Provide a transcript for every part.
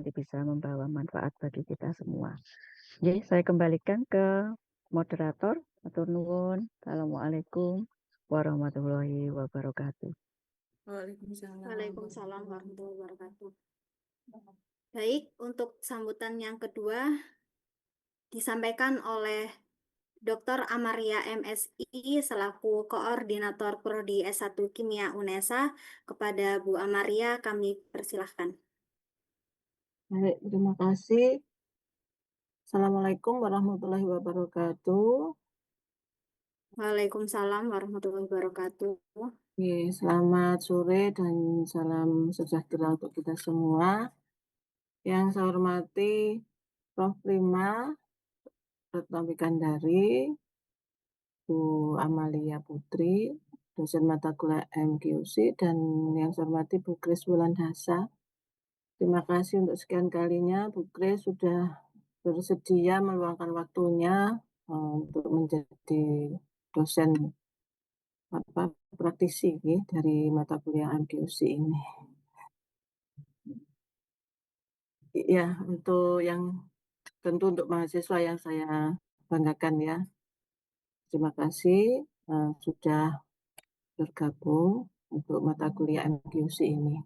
nanti bisa membawa manfaat bagi kita semua. Jadi saya kembalikan ke moderator. Matur nuwun. Assalamualaikum warahmatullahi wabarakatuh. Waalaikumsalam warahmatullahi wabarakatuh. Baik, untuk sambutan yang kedua disampaikan oleh Dr. Amaria MSI selaku Koordinator Prodi S1 Kimia UNESA. Kepada Bu Amaria kami persilahkan. Baik, terima kasih. Assalamualaikum warahmatullahi wabarakatuh. Waalaikumsalam warahmatullahi wabarakatuh. Oke, selamat sore dan salam sejahtera untuk kita semua. Yang saya hormati Prof. Prima Retno Wikandari, Bu Amalia Putri, dosen mata kuliah MQC, dan yang saya hormati Bu Kris Wulandasa. Terima kasih untuk sekian kalinya Bu Kris sudah bersedia meluangkan waktunya untuk menjadi dosen praktisi dari mata kuliah MQC ini. Ya, untuk yang tentu untuk mahasiswa yang saya banggakan ya. Terima kasih sudah bergabung untuk mata kuliah MQC ini.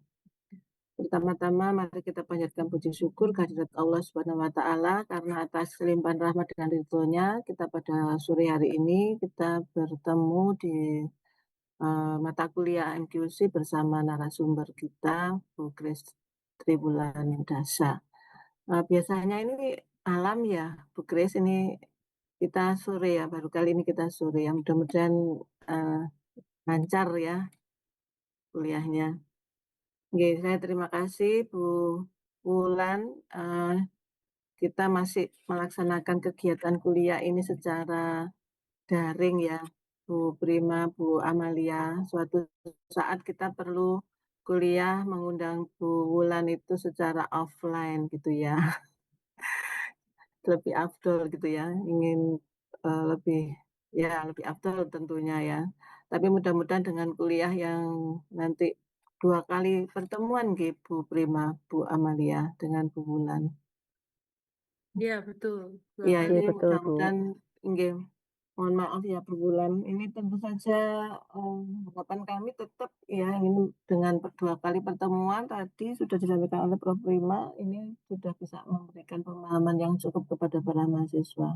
Pertama-tama mari kita panjatkan puji syukur kehadirat Allah Subhanahu wa taala karena atas limpahan rahmat dan ridhonya kita pada sore hari ini kita bertemu di mata kuliah MQC bersama narasumber kita Bu Kris Triwulandasa. Biasanya ini malam ya Bu Kris, ini kita sore ya, baru kali ini kita sore ya, mudah-mudahan lancar ya kuliahnya. Oke, saya terima kasih Bu Wulan. Kita masih melaksanakan kegiatan kuliah ini secara daring ya, Bu Prima, Bu Amalia. Suatu saat kita perlu kuliah mengundang Bu Wulan itu secara offline gitu ya, lebih afdol gitu ya, ingin lebih afdol tentunya ya. Tapi mudah-mudahan dengan kuliah yang nanti 2 kali pertemuan gitu Bu Prima, Bu Amalia dengan Bu Wulan. Iya, betul. Ya, ini betul, Bu. mudah-mudahan mohon maaf ya Bu Wulan. Ini tentu saja harapan kami tetap ya ini dengan 2 kali pertemuan tadi sudah disampaikan oleh Prof. Prima, ini sudah bisa memberikan pemahaman yang cukup kepada para mahasiswa.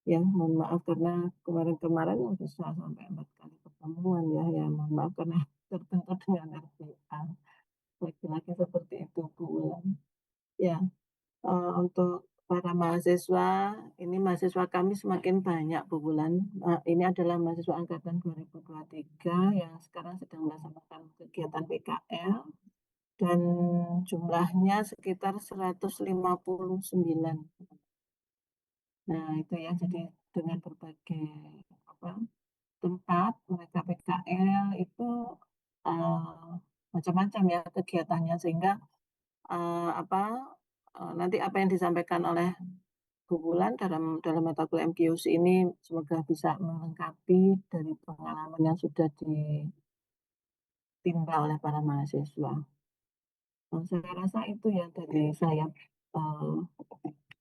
Ya, mohon maaf karena kemarin-kemarin bisa sampai 4 kali pertemuan ya mohon maaf karena tertentu dengan RPA. Lagi-lagi seperti itu Bu Wulan. Ya, untuk para mahasiswa, ini mahasiswa kami semakin banyak Bu Wulan. Ini adalah mahasiswa angkatan 2023 yang sekarang sedang melaksanakan kegiatan PKL dan jumlahnya sekitar 159. Nah, itu ya, jadi dengan berbagai tempat mereka PKL itu macam-macam ya kegiatannya sehingga nanti apa yang disampaikan oleh Bu Wulan dalam mata kuliah MQC ini semoga bisa melengkapi dari pengalaman yang sudah ditimba oleh para mahasiswa. Saya rasa itu ya dari saya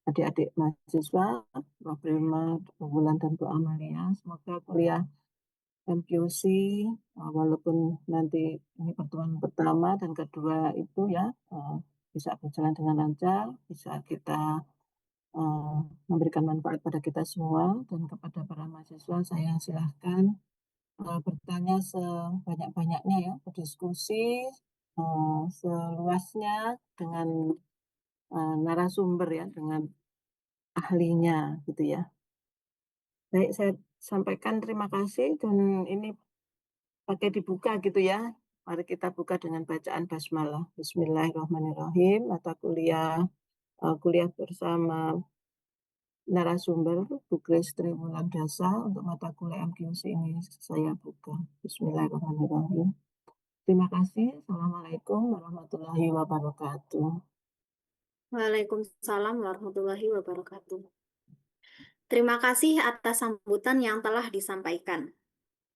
adik-adik mahasiswa, Prof. Prima, Bu Wulan, dan Bu Amalia. Semoga kuliah MQC walaupun nanti ini pertemuan pertama dan kedua itu ya bisa berjalan dengan lancar, bisa kita memberikan manfaat pada kita semua. Dan kepada para mahasiswa saya silahkan bertanya sebanyak-banyaknya ya, berdiskusi seluasnya dengan narasumber ya, dengan ahlinya gitu ya. Baik, saya sampaikan terima kasih dan ini pakai dibuka gitu ya. Mari kita buka dengan bacaan basmalah. Bismillahirrahmanirrahim. Mata kuliah bersama narasumber Bu Kris Triwulandasa untuk mata kuliah MQC ini saya buka. Bismillahirrahmanirrahim. Terima kasih. Assalamualaikum warahmatullahi wabarakatuh. Waalaikumsalam warahmatullahi wabarakatuh. Terima kasih atas sambutan yang telah disampaikan.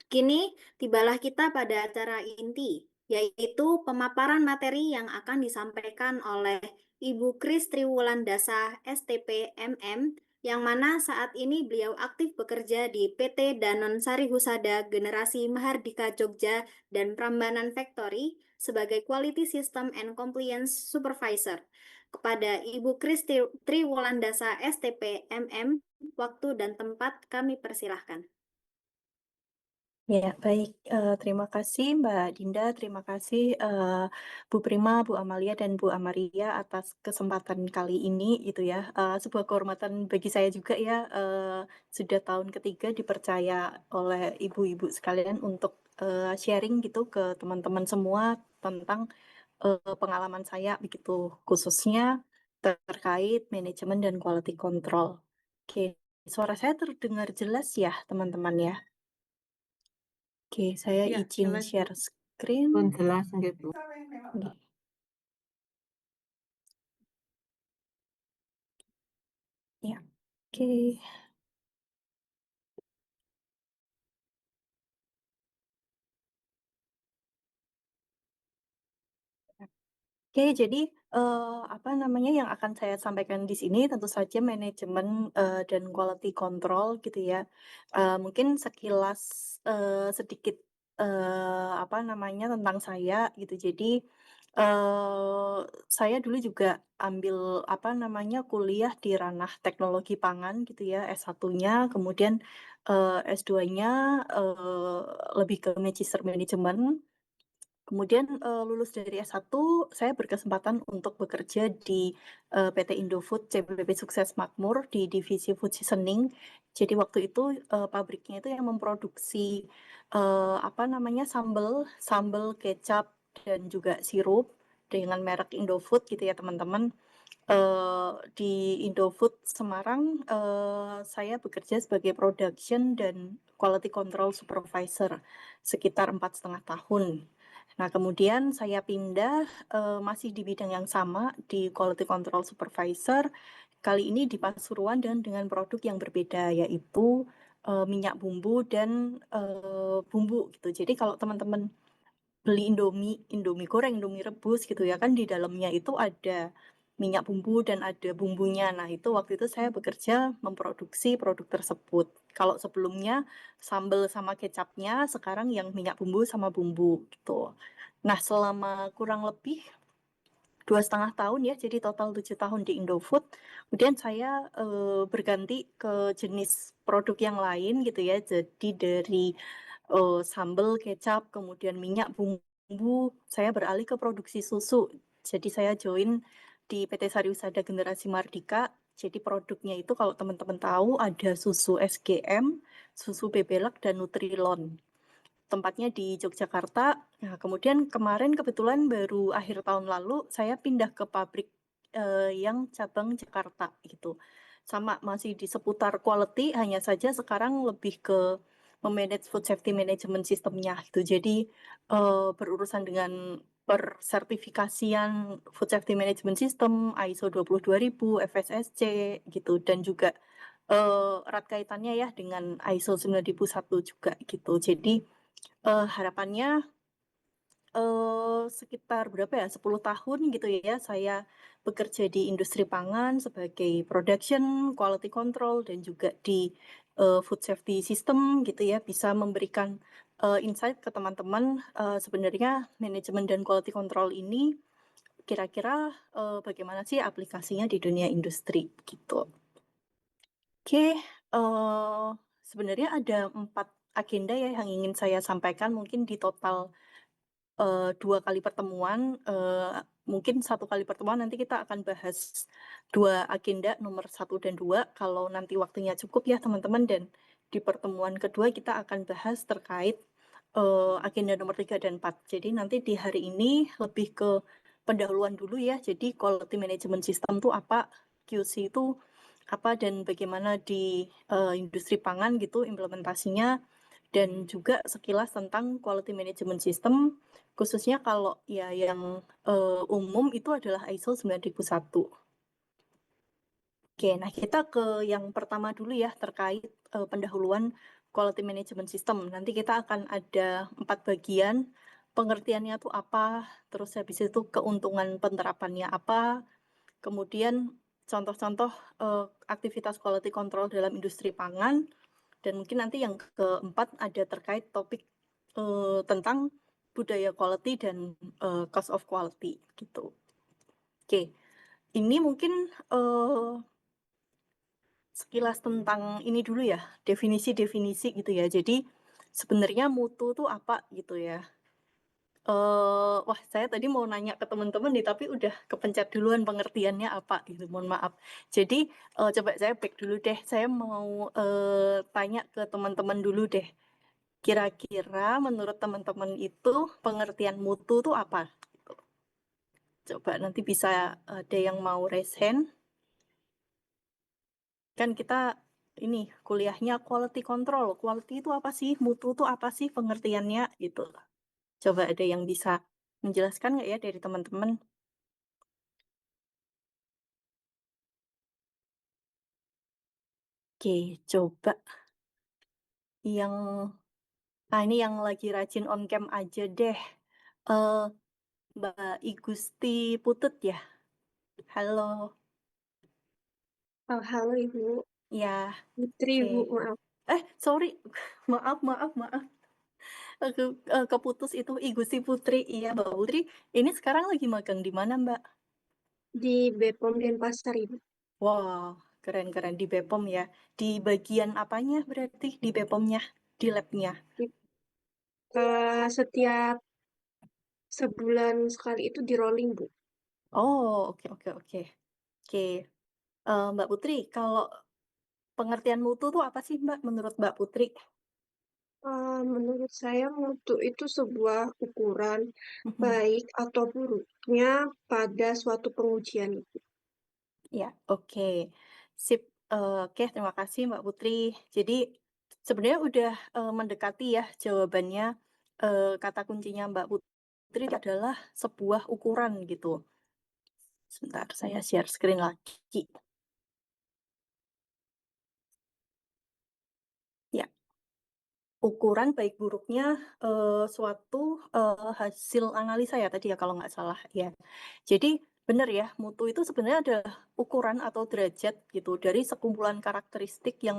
Kini tibalah kita pada acara inti, yaitu pemaparan materi yang akan disampaikan oleh Ibu Kris Triwulandasa STP MM, yang mana saat ini beliau aktif bekerja di PT Danon Sari Husada Generasi Mahardika Jogja dan Prambanan Factory sebagai Quality System and Compliance Supervisor. Kepada Ibu Kris Triwulandasa STP MM, waktu dan tempat kami persilahkan. Ya, baik. Terima kasih Mbak Dinda, terima kasih Bu Prima, Bu Amalia, dan Bu Amaria atas kesempatan kali ini gitu ya. Sebuah kehormatan bagi saya juga ya, sudah tahun ketiga dipercaya oleh ibu-ibu sekalian untuk sharing gitu ke teman-teman semua tentang pengalaman saya begitu, khususnya terkait manajemen dan quality control. Oke, suara saya terdengar jelas ya teman-teman ya? Oke, saya Ya, izin jelas. share screen. Pun jelas nggih, Bu. Nggih. Ya, oke. Oke, jadi apa namanya yang akan saya sampaikan di sini tentu saja manajemen dan quality control gitu ya. Mungkin sekilas sedikit apa namanya tentang saya gitu. Jadi saya dulu juga ambil apa namanya kuliah di ranah teknologi pangan gitu ya, S1-nya, kemudian S2-nya lebih ke Magister Management. Kemudian lulus dari S1, saya berkesempatan untuk bekerja di PT Indofood CBP Sukses Makmur di divisi food seasoning. Jadi waktu itu pabriknya itu yang memproduksi apa namanya sambal, kecap dan juga sirup dengan merek Indofood gitu ya teman-teman. Di Indofood Semarang saya bekerja sebagai production dan quality control supervisor sekitar 4,5 tahun. Nah, kemudian saya pindah masih di bidang yang sama di Quality Control Supervisor. Kali ini di Pasuruan dan dengan produk yang berbeda yaitu minyak bumbu dan bumbu gitu. Jadi kalau teman-teman beli Indomie goreng, Indomie rebus gitu ya kan di dalamnya itu ada minyak bumbu dan ada bumbunya. Nah, itu waktu itu saya bekerja memproduksi produk tersebut. Kalau sebelumnya sambal sama kecapnya, sekarang yang minyak bumbu sama bumbu gitu. Nah, selama kurang lebih 2,5 tahun ya, jadi total 7 tahun di Indofood. Kemudian saya berganti ke jenis produk yang lain gitu ya. Jadi dari sambal, kecap, kemudian minyak, bumbu, saya beralih ke produksi susu. Jadi saya join di PT Sariwisada Generasi Mardika. Jadi produknya itu kalau teman-teman tahu ada susu SGM, susu Bebelak, dan Nutrilon. Tempatnya di Yogyakarta. Nah, kemudian kemarin kebetulan baru akhir tahun lalu saya pindah ke pabrik yang cabang Jakarta gitu. Sama masih di seputar quality, hanya saja sekarang lebih ke memanage food safety management sistemnya gitu. Jadi berurusan dengan persertifikasian food safety management system ISO 22000, FSSC gitu dan juga erat kaitannya ya dengan ISO 9001 juga gitu. Jadi harapannya sekitar berapa ya, 10 tahun gitu ya, saya bekerja di industri pangan sebagai production, quality control, dan juga di food safety system gitu ya, bisa memberikan insight ke teman-teman sebenarnya manajemen dan quality control ini kira-kira bagaimana sih aplikasinya di dunia industri gitu. Oke, sebenarnya ada 4 agenda ya yang ingin saya sampaikan mungkin di total 2 kali pertemuan, mungkin 1 kali pertemuan nanti kita akan bahas 2 agenda nomor 1 dan 2 kalau nanti waktunya cukup ya teman-teman dan di pertemuan kedua kita akan bahas terkait agenda nomor 3 dan 4. Jadi nanti di hari ini lebih ke pendahuluan dulu ya. Jadi quality management system itu apa, QC itu apa dan bagaimana di industri pangan gitu implementasinya dan juga sekilas tentang quality management system khususnya kalau ya yang umum itu adalah ISO 9001. Oke, nah kita ke yang pertama dulu ya terkait pendahuluan quality management system. Nanti kita akan ada 4 bagian. Pengertiannya tuh apa, terus habis itu keuntungan penerapannya apa, kemudian contoh-contoh aktivitas quality control dalam industri pangan, dan mungkin nanti yang keempat ada terkait topik tentang budaya quality dan cost of quality gitu. Oke, ini mungkin sekilas tentang ini dulu ya, definisi-definisi gitu ya. Jadi sebenarnya mutu tuh apa gitu ya. Wah, saya tadi mau nanya ke teman-teman nih, tapi udah kepencet duluan pengertiannya apa gitu, mohon maaf. Jadi coba saya back dulu deh, saya mau tanya ke teman-teman dulu deh. Kira-kira menurut teman-teman itu pengertian mutu tuh apa? Gitu. Coba nanti bisa ada yang mau raise hand. Kan kita ini kuliahnya quality control. Quality itu apa sih? Mutu itu apa sih pengertiannya gitu. Coba ada yang bisa menjelaskan nggak ya dari teman-teman? Oke, coba yang ini yang lagi rajin on cam aja deh. Eh Mbak Igusti Putut ya. Halo. Oh, halo Ibu. Ya, Putri, oke. Bu, maaf. Sorry. Maaf. Keputus itu Igusti Putri. Iya, Mbak Putri. Ini sekarang lagi magang di mana, Mbak? Di Bepom Denpasar, Ibu. Wah, keren-keren di Bepom ya. Di bagian apanya berarti di Bepomnya? Di labnya? Setiap sebulan sekali itu di rolling, Bu. Oh, oke. Oke. Mbak Putri, kalau pengertian mutu tuh apa sih, Mbak, menurut Mbak Putri? Menurut saya mutu itu sebuah ukuran Mhm. baik atau buruknya pada suatu pengujian itu. Ya, oke. Sip. Oke, terima kasih Mbak Putri. Jadi sebenarnya udah mendekati ya jawabannya. Kata kuncinya Mbak Putri adalah sebuah ukuran gitu. Sebentar, saya share screen lagi. Ya, ukuran baik buruknya suatu hasil analisa ya tadi ya kalau nggak salah ya. Jadi benar ya, mutu itu sebenarnya adalah ukuran atau derajat gitu dari sekumpulan karakteristik yang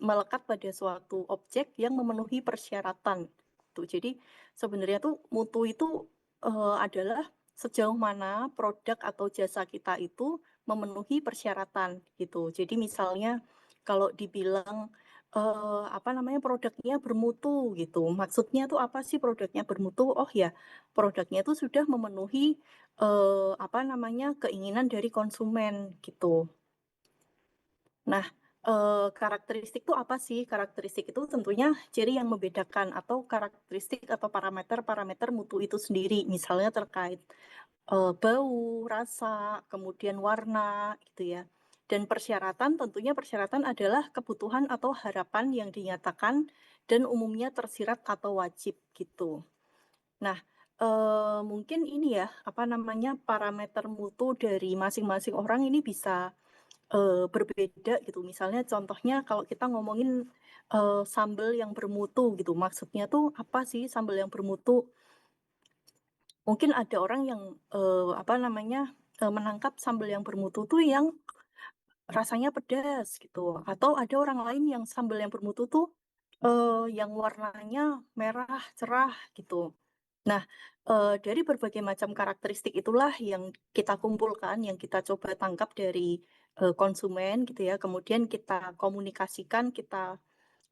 melekat pada suatu objek yang memenuhi persyaratan. Tuh, jadi sebenarnya tuh mutu itu adalah sejauh mana produk atau jasa kita itu memenuhi persyaratan gitu. Jadi misalnya kalau dibilang apa namanya produknya bermutu gitu. Maksudnya tuh apa sih produknya bermutu? Oh ya, produknya itu sudah memenuhi apa namanya keinginan dari konsumen gitu. Nah, karakteristik itu apa sih? Karakteristik itu tentunya ciri yang membedakan atau karakteristik atau parameter mutu itu sendiri. Misalnya terkait bau, rasa, kemudian warna gitu ya. Dan persyaratan, tentunya persyaratan adalah kebutuhan atau harapan yang dinyatakan dan umumnya tersirat atau wajib gitu. Nah, mungkin ini ya, apa namanya, parameter mutu dari masing-masing orang ini bisa berbeda gitu. Misalnya contohnya kalau kita ngomongin sambal yang bermutu gitu. Maksudnya tuh apa sih sambal yang bermutu? Mungkin ada orang yang apa namanya menangkap sambal yang bermutu tuh yang rasanya pedas gitu. Atau ada orang lain yang sambal yang bermutu tuh yang warnanya merah cerah gitu. Nah, dari berbagai macam karakteristik itulah yang kita kumpulkan, yang kita coba tangkap dari konsumen gitu ya. Kemudian kita komunikasikan, kita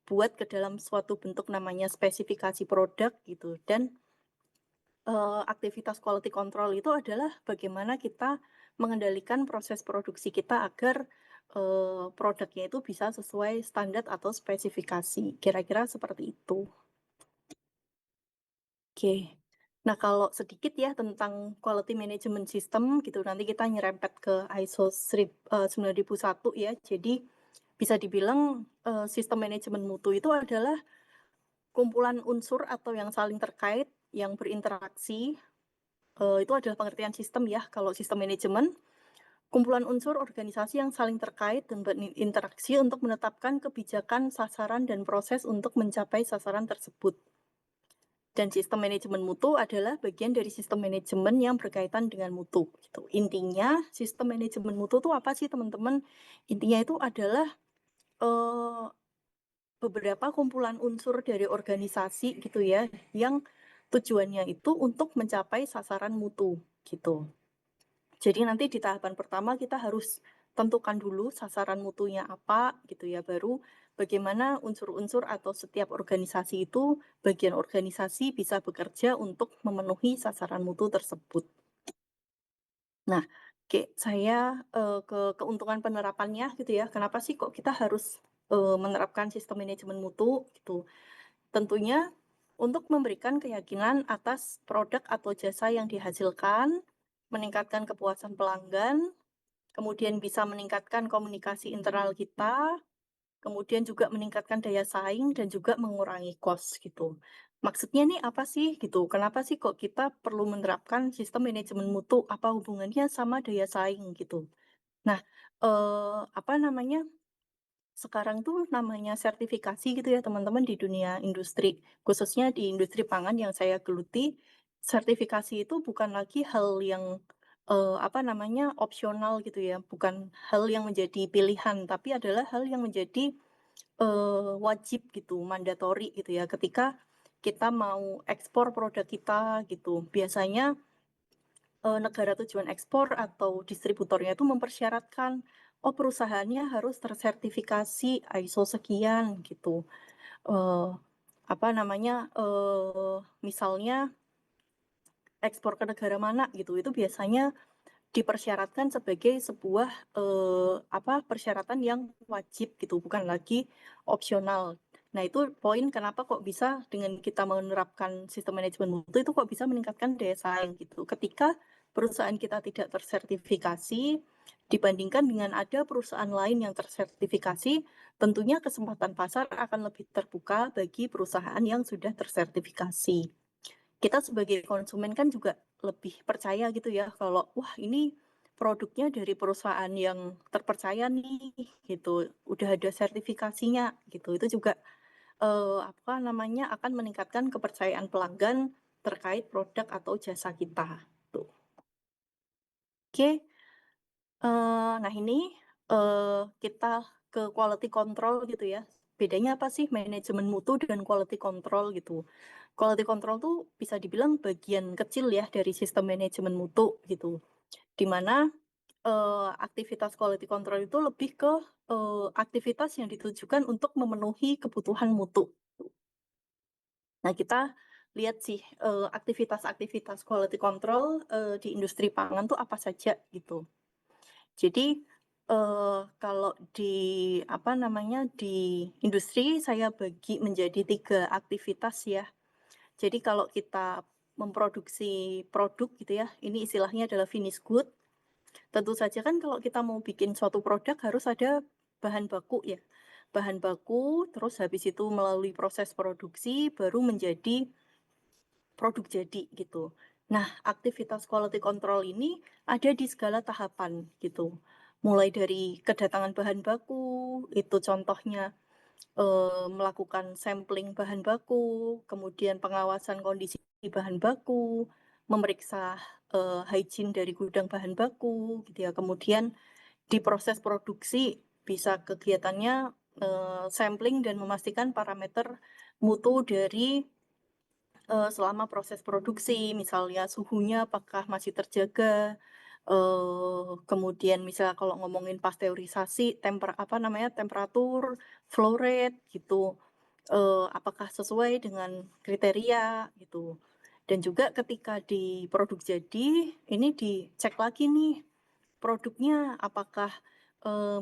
buat ke dalam suatu bentuk namanya spesifikasi produk gitu. Dan aktivitas quality control itu adalah bagaimana kita mengendalikan proses produksi kita agar produknya itu bisa sesuai standar atau spesifikasi. Kira-kira seperti itu. Oke. Nah, kalau sedikit ya tentang quality management system gitu, nanti kita nyerempet ke ISO 9001 ya. Jadi bisa dibilang sistem manajemen mutu itu adalah kumpulan unsur atau yang saling terkait, yang berinteraksi. Itu adalah pengertian sistem ya. Kalau sistem manajemen, kumpulan unsur organisasi yang saling terkait dan berinteraksi untuk menetapkan kebijakan, sasaran, dan proses untuk mencapai sasaran tersebut. Dan sistem manajemen mutu adalah bagian dari sistem manajemen yang berkaitan dengan mutu. Gitu. Intinya sistem manajemen mutu itu apa sih teman-teman? Intinya itu adalah beberapa kumpulan unsur dari organisasi gitu ya, yang tujuannya itu untuk mencapai sasaran mutu gitu. Jadi nanti di tahapan pertama kita harus tentukan dulu sasaran mutunya apa gitu ya, baru bagaimana unsur-unsur atau setiap organisasi itu, bagian organisasi bisa bekerja untuk memenuhi sasaran mutu tersebut. Nah, saya ke keuntungan penerapannya gitu ya, kenapa sih kok kita harus menerapkan sistem manajemen mutu gitu. Tentunya untuk memberikan keyakinan atas produk atau jasa yang dihasilkan, meningkatkan kepuasan pelanggan, kemudian bisa meningkatkan komunikasi internal kita, kemudian juga meningkatkan daya saing dan juga mengurangi cost gitu. Maksudnya nih apa sih gitu? Kenapa sih kok kita perlu menerapkan sistem manajemen mutu? Apa hubungannya sama daya saing gitu? Nah, apa namanya? Sekarang tuh namanya sertifikasi gitu ya teman-teman di dunia industri, khususnya di industri pangan yang saya geluti, sertifikasi itu bukan lagi hal yang apa namanya opsional gitu ya, bukan hal yang menjadi pilihan, tapi adalah hal yang menjadi wajib gitu, mandatori gitu ya, ketika kita mau ekspor produk kita gitu. Biasanya negara tujuan ekspor atau distributornya itu mempersyaratkan, oh perusahaannya harus tersertifikasi ISO sekian gitu. Apa namanya, misalnya ekspor ke negara mana gitu, itu biasanya dipersyaratkan sebagai sebuah apa persyaratan yang wajib gitu, bukan lagi opsional. Nah, itu poin kenapa kok bisa dengan kita menerapkan sistem manajemen mutu itu kok bisa meningkatkan daya saing gitu. Ketika perusahaan kita tidak tersertifikasi dibandingkan dengan ada perusahaan lain yang tersertifikasi, tentunya kesempatan pasar akan lebih terbuka bagi perusahaan yang sudah tersertifikasi. Kita sebagai konsumen kan juga lebih percaya gitu ya kalau wah ini produknya dari perusahaan yang terpercaya nih gitu, udah ada sertifikasinya gitu. Itu juga apa namanya akan meningkatkan kepercayaan pelanggan terkait produk atau jasa kita. Tuh. Oke, nah ini kita ke quality control gitu ya. Bedanya apa sih manajemen mutu dan quality control gitu? Quality control tuh bisa dibilang bagian kecil ya dari sistem manajemen mutu gitu. Di mana aktivitas quality control itu lebih ke aktivitas yang ditujukan untuk memenuhi kebutuhan mutu. Nah, kita lihat sih aktivitas-aktivitas quality control di industri pangan tuh apa saja gitu. Jadi kalau di apa namanya di industri saya bagi menjadi 3 aktivitas ya. Jadi kalau kita memproduksi produk gitu ya, ini istilahnya adalah finished good. Tentu saja kan kalau kita mau bikin suatu produk harus ada bahan baku ya. Bahan baku, terus habis itu melalui proses produksi baru menjadi produk jadi gitu. Nah, aktivitas quality control ini ada di segala tahapan gitu. Mulai dari kedatangan bahan baku, itu contohnya melakukan sampling bahan baku, kemudian pengawasan kondisi bahan baku, memeriksa hygiene dari gudang bahan baku, gitu ya. Kemudian di proses produksi bisa kegiatannya sampling dan memastikan parameter mutu dari selama proses produksi, misalnya suhunya apakah masih terjaga, kemudian misalnya kalau ngomongin pasteurisasi, temperatur, flow rate gitu, apakah sesuai dengan kriteria gitu. Dan juga ketika di produk jadi, ini dicek lagi nih produknya apakah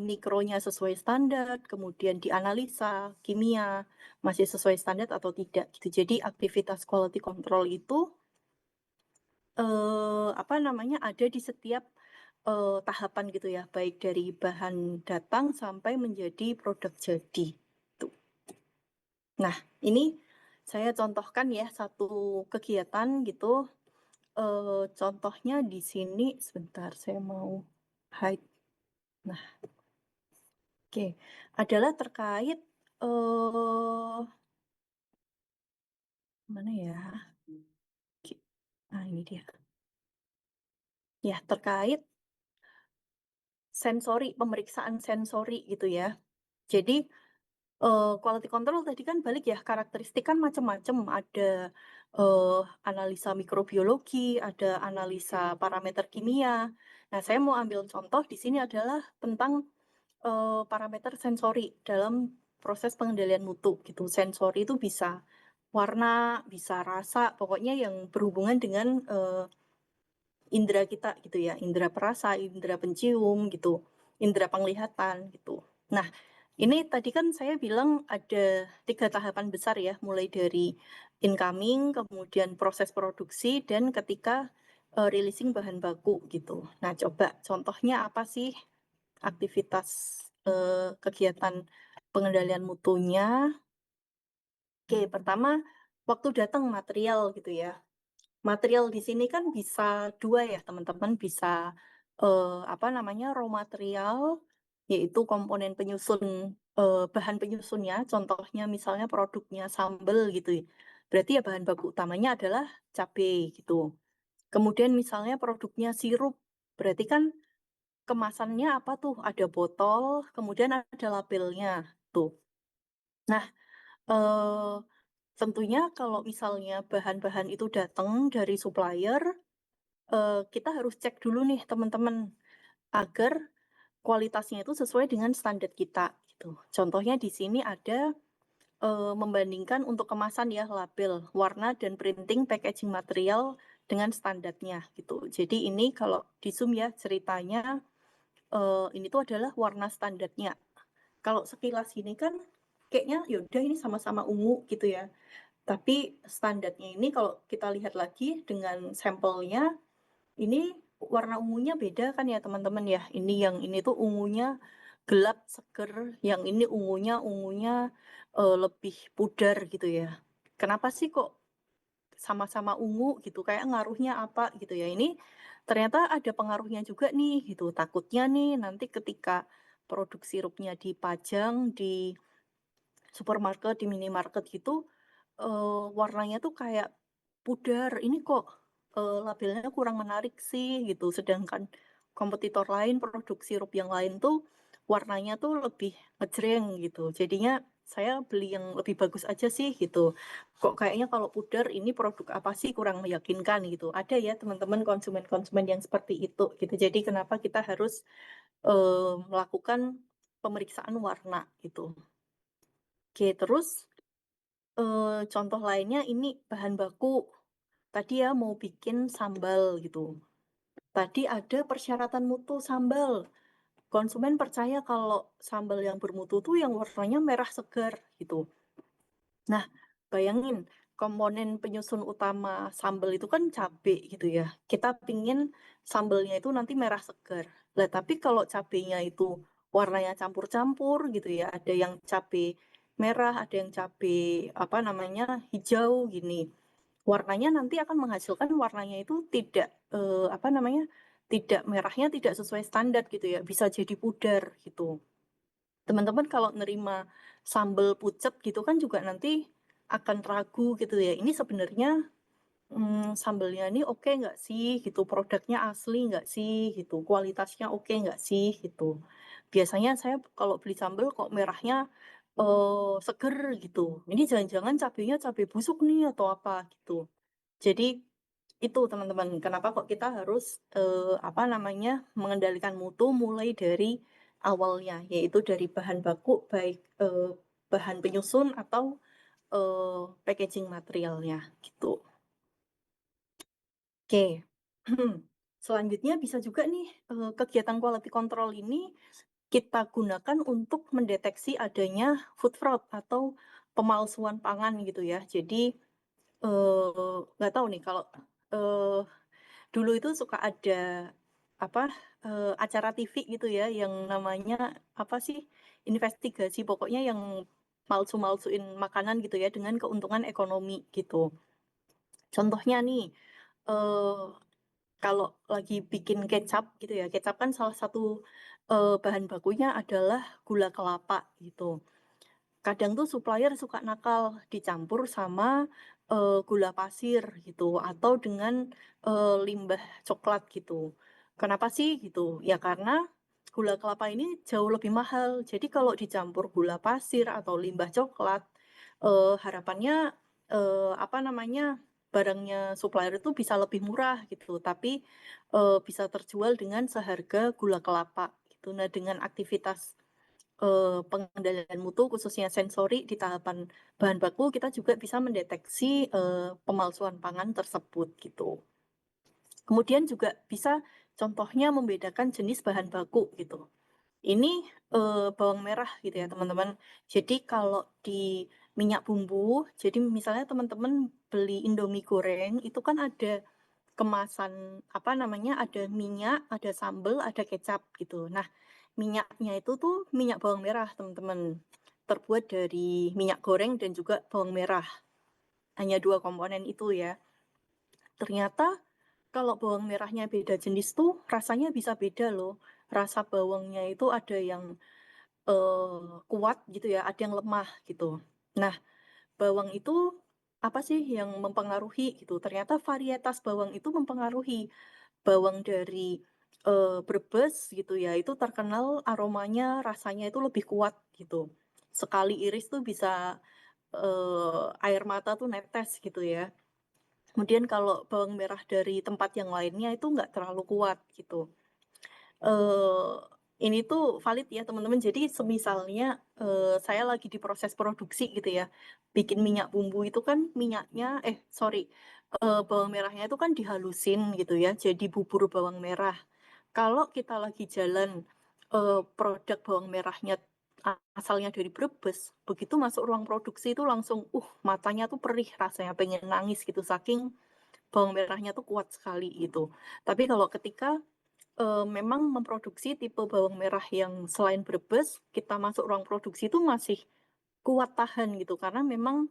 mikronya sesuai standar, kemudian dianalisa kimia masih sesuai standar atau tidak gitu. Jadi aktivitas quality control itu apa namanya ada di setiap tahapan gitu ya, baik dari bahan datang sampai menjadi produk jadi. Tuh. Nah, ini saya contohkan ya satu kegiatan gitu. Contohnya di sini sebentar saya mau hide. Nah, oke, adalah terkait Mana ya? Nah, ini dia. Ya, terkait sensori, pemeriksaan sensori gitu ya. Jadi quality control tadi kan balik ya, karakteristik kan macam-macam. Ada analisa mikrobiologi, ada analisa parameter kimia. Nah, saya mau ambil contoh di sini adalah tentang parameter sensori dalam proses pengendalian mutu gitu. Sensori itu bisa warna, bisa rasa, pokoknya yang berhubungan dengan indera kita gitu ya, indera perasa, indera pencium gitu, indera penglihatan gitu. Nah, ini tadi kan saya bilang ada 3 tahapan besar ya, mulai dari incoming, kemudian proses produksi, dan ketika releasing bahan baku gitu. Nah, coba contohnya apa sih aktivitas kegiatan pengendalian mutunya? Oke, pertama waktu datang material gitu ya. Material di sini kan bisa 2 ya teman-teman, bisa apa namanya, raw material, yaitu komponen penyusun, bahan penyusunnya, contohnya misalnya produknya sambal gitu ya. Berarti ya bahan baku utamanya adalah cabai gitu. Kemudian misalnya produknya sirup, berarti kan kemasannya apa tuh? Ada botol, kemudian ada labelnya tuh. Nah, eh, tentunya kalau misalnya bahan-bahan itu datang dari supplier, kita harus cek dulu nih teman-teman agar kualitasnya itu sesuai dengan standar kita gitu. Contohnya di sini ada membandingkan untuk kemasan ya, label, warna dan printing packaging material dengan standarnya gitu. Jadi ini kalau di Zoom ya ceritanya ini tuh adalah warna standarnya. Kalau sekilas ini kan kayaknya yaudah ini sama-sama ungu gitu ya. Tapi standarnya ini kalau kita lihat lagi dengan sampelnya, ini warna ungunya beda kan ya teman-teman ya. Ini yang ini tuh ungunya gelap seger, yang ini ungunya lebih pudar gitu ya. Kenapa sih kok sama-sama ungu gitu? Kayak ngaruhnya apa gitu ya? Ini ternyata ada pengaruhnya juga nih gitu. Takutnya nih nanti ketika produk sirupnya dipajang di supermarket, di minimarket gitu, warnanya tuh kayak pudar. Ini kok labelnya kurang menarik sih gitu. Sedangkan kompetitor lain, produk sirup yang lain tuh warnanya tuh lebih ngejreng gitu. Jadinya saya beli yang lebih bagus aja sih gitu. Kok kayaknya kalau pudar ini produk apa sih kurang meyakinkan gitu. Ada ya teman-teman konsumen-konsumen yang seperti itu gitu. Jadi kenapa kita harus melakukan pemeriksaan warna gitu. Oke, terus contoh lainnya ini bahan baku. Tadi ya mau bikin sambal gitu. Tadi ada persyaratan mutu sambal. Konsumen percaya kalau sambal yang bermutu tuh yang warnanya merah segar gitu. Nah, bayangin komponen penyusun utama sambal itu kan cabai gitu ya. Kita pingin sambalnya itu nanti merah segar. Lah, tapi kalau cabainya itu warnanya campur-campur gitu ya. Ada yang cabai merah, ada yang cabai apa namanya hijau gini. Warnanya nanti akan menghasilkan warnanya itu tidak apa namanya tidak merahnya tidak sesuai standar gitu ya. Bisa jadi pudar gitu. Teman-teman kalau nerima sambal pucet gitu kan juga nanti akan ragu gitu ya. Ini sebenarnya sambalnya ini oke nggak sih gitu, produknya asli nggak sih gitu, kualitasnya oke nggak sih gitu. Biasanya saya kalau beli sambal kok merahnya seger gitu. Ini jangan-jangan cabenya cabai busuk nih atau apa gitu. Jadi itu teman-teman, kenapa kok kita harus apa namanya mengendalikan mutu mulai dari awalnya, yaitu dari bahan baku baik bahan penyusun atau packaging materialnya gitu. Oke, selanjutnya bisa juga nih kegiatan quality control ini kita gunakan untuk mendeteksi adanya food fraud atau pemalsuan pangan gitu ya. Jadi nggak tahu nih kalau dulu itu suka ada apa acara TV gitu ya yang namanya apa sih investigasi pokoknya yang malsu-malsuin makanan gitu ya dengan keuntungan ekonomi gitu. Contohnya nih eh kalau lagi bikin kecap gitu ya, kecap kan salah satu bahan bakunya adalah gula kelapa gitu. kadang tuh supplier suka nakal dicampur sama gula pasir gitu atau dengan limbah coklat gitu. Kenapa sih gitu? Ya karena gula kelapa ini jauh lebih mahal. Jadi kalau dicampur gula pasir atau limbah coklat, harapannya apa namanya barangnya supplier itu bisa lebih murah gitu, tapi bisa terjual dengan seharga gula kelapa gitu. Nah, dengan aktivitas pengendalian mutu khususnya sensori di tahapan bahan baku, kita juga bisa mendeteksi pemalsuan pangan tersebut gitu. Kemudian juga bisa contohnya membedakan jenis bahan baku gitu. Ini bawang merah gitu ya teman-teman. Jadi kalau di minyak bumbu, jadi misalnya teman-teman beli Indomie goreng itu kan ada kemasan apa namanya, ada minyak, ada sambal, ada kecap gitu. Nah, minyaknya itu tuh minyak bawang merah teman-teman. Terbuat dari minyak goreng dan juga bawang merah. Hanya 2 komponen itu ya. Ternyata kalau bawang merahnya beda jenis tuh rasanya bisa beda loh. Rasa bawangnya itu ada yang kuat gitu ya, ada yang lemah gitu. Nah, bawang itu apa sih yang mempengaruhi gitu? Ternyata varietas bawang itu mempengaruhi. Bawang dari Brebes gitu ya, itu terkenal aromanya, rasanya itu lebih kuat gitu. Sekali iris tuh bisa air mata tuh netes gitu ya. Kemudian kalau bawang merah dari tempat yang lainnya itu nggak terlalu kuat gitu. Ini tuh valid ya teman-teman. Jadi semisalnya saya lagi di proses produksi gitu ya, bikin minyak bumbu itu kan minyaknya, bawang merahnya itu kan dihalusin gitu ya, jadi bubur bawang merah. Kalau kita lagi jalan produk bawang merahnya asalnya dari Brebes, begitu masuk ruang produksi itu langsung, matanya tuh perih, rasanya pengen nangis gitu, saking bawang merahnya tuh kuat sekali gitu. Tapi kalau ketika memang memproduksi tipe bawang merah yang selain Brebes, kita masuk ruang produksi itu masih kuat tahan gitu, karena memang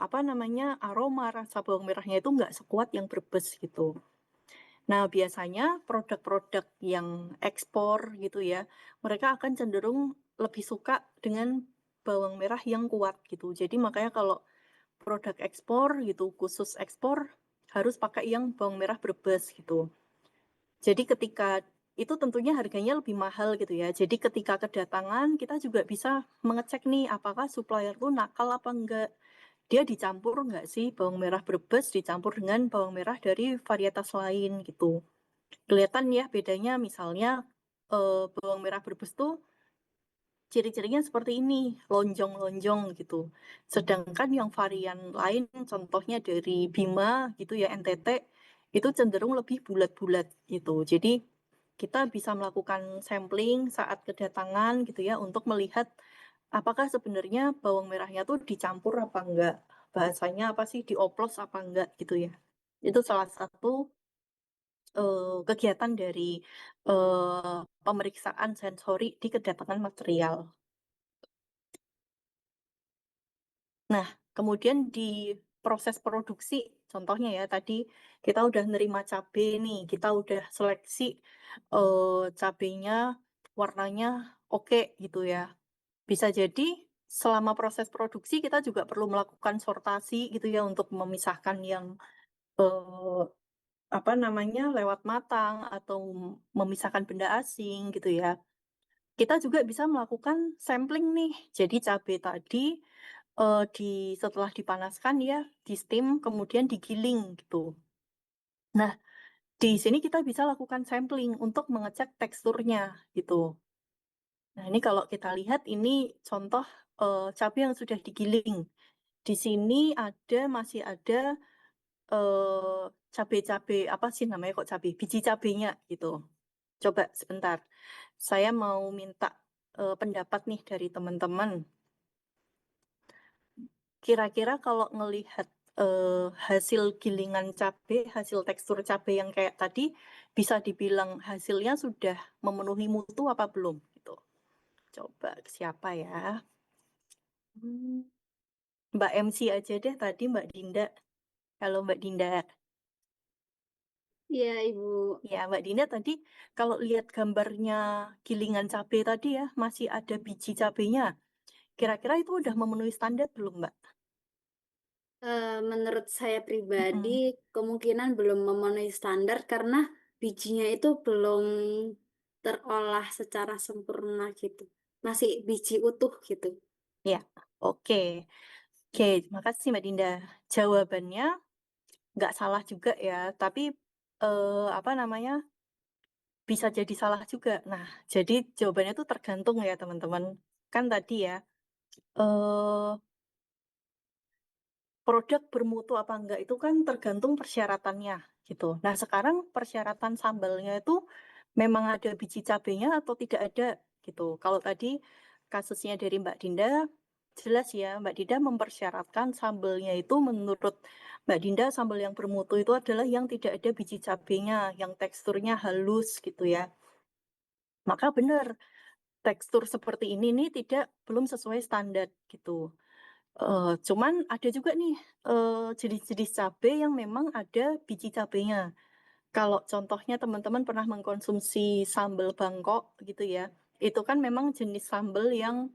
apa namanya, aroma rasa bawang merahnya itu nggak sekuat yang Brebes gitu. Nah, biasanya produk-produk yang ekspor gitu ya, mereka akan cenderung lebih suka dengan bawang merah yang kuat gitu. Jadi makanya kalau produk ekspor gitu, khusus ekspor, harus pakai yang bawang merah Brebes gitu. Jadi ketika itu tentunya harganya lebih mahal gitu ya. Jadi ketika kedatangan kita juga bisa mengecek nih apakah supplier tuh nakal apa enggak. Dia dicampur enggak sih bawang merah Brebes dicampur dengan bawang merah dari varietas lain gitu. Kelihatan ya bedanya, misalnya bawang merah Brebes tuh ciri-cirinya seperti ini, lonjong-lonjong gitu. Sedangkan yang varian lain, contohnya dari Bima gitu ya, NTT, itu cenderung lebih bulat-bulat gitu. Jadi kita bisa melakukan sampling saat kedatangan gitu ya, untuk melihat apakah sebenarnya bawang merahnya tuh dicampur apa enggak. Bahasanya apa sih, dioplos apa enggak gitu ya. Itu salah satu kegiatan dari pemeriksaan sensori di kedatangan material. Nah, kemudian di proses produksi, contohnya ya tadi kita udah nerima cabai nih, kita udah seleksi cabainya warnanya oke gitu ya. Bisa jadi selama proses produksi kita juga perlu melakukan sortasi gitu ya untuk memisahkan yang eh, apa namanya lewat matang atau memisahkan benda asing gitu ya. Kita juga bisa melakukan sampling nih. Jadi cabai tadi setelah dipanaskan ya, di steam kemudian digiling gitu. Nah, di sini kita bisa lakukan sampling untuk mengecek teksturnya gitu. Nah, ini kalau kita lihat ini contoh cabai yang sudah digiling. Di sini masih ada cabai-cabai apa sih namanya kok cabai? Biji cabainya gitu. Coba sebentar. Saya mau minta pendapat nih dari teman-teman. Kira-kira kalau ngelihat hasil gilingan cabai, hasil tekstur cabai yang kayak tadi, bisa dibilang hasilnya sudah memenuhi mutu apa belum? Gitu. Coba siapa ya? Mbak MC aja deh tadi, Mbak Dinda. Halo Mbak Dinda. Iya, Ibu. Ya, Mbak Dinda tadi kalau lihat gambarnya gilingan cabai tadi ya, masih ada biji cabainya. Kira-kira itu udah memenuhi standar belum, Mbak? Menurut saya pribadi, kemungkinan belum memenuhi standar karena bijinya itu belum terolah secara sempurna gitu. Masih biji utuh gitu. Ya, oke. Oke, terima kasih Mbak Dinda. Jawabannya nggak salah juga ya, tapi apa namanya, bisa jadi salah juga. Nah, jadi jawabannya tuh tergantung ya teman-teman. Kan tadi ya, eh produk bermutu apa enggak itu kan tergantung persyaratannya gitu. Nah, sekarang persyaratan sambalnya itu memang ada biji cabenya atau tidak ada gitu. Kalau tadi kasusnya dari Mbak Dinda, jelas ya Mbak Dinda mempersyaratkan sambalnya itu menurut Mbak Dinda sambal yang bermutu itu adalah yang tidak ada biji cabenya, yang teksturnya halus gitu ya. Maka benar, tekstur seperti ini nih belum sesuai standar gitu. Cuman ada juga nih jenis-jenis cabai yang memang ada biji cabenya. Kalau contohnya teman-teman pernah mengkonsumsi sambal Bangkok gitu ya, itu kan memang jenis sambal yang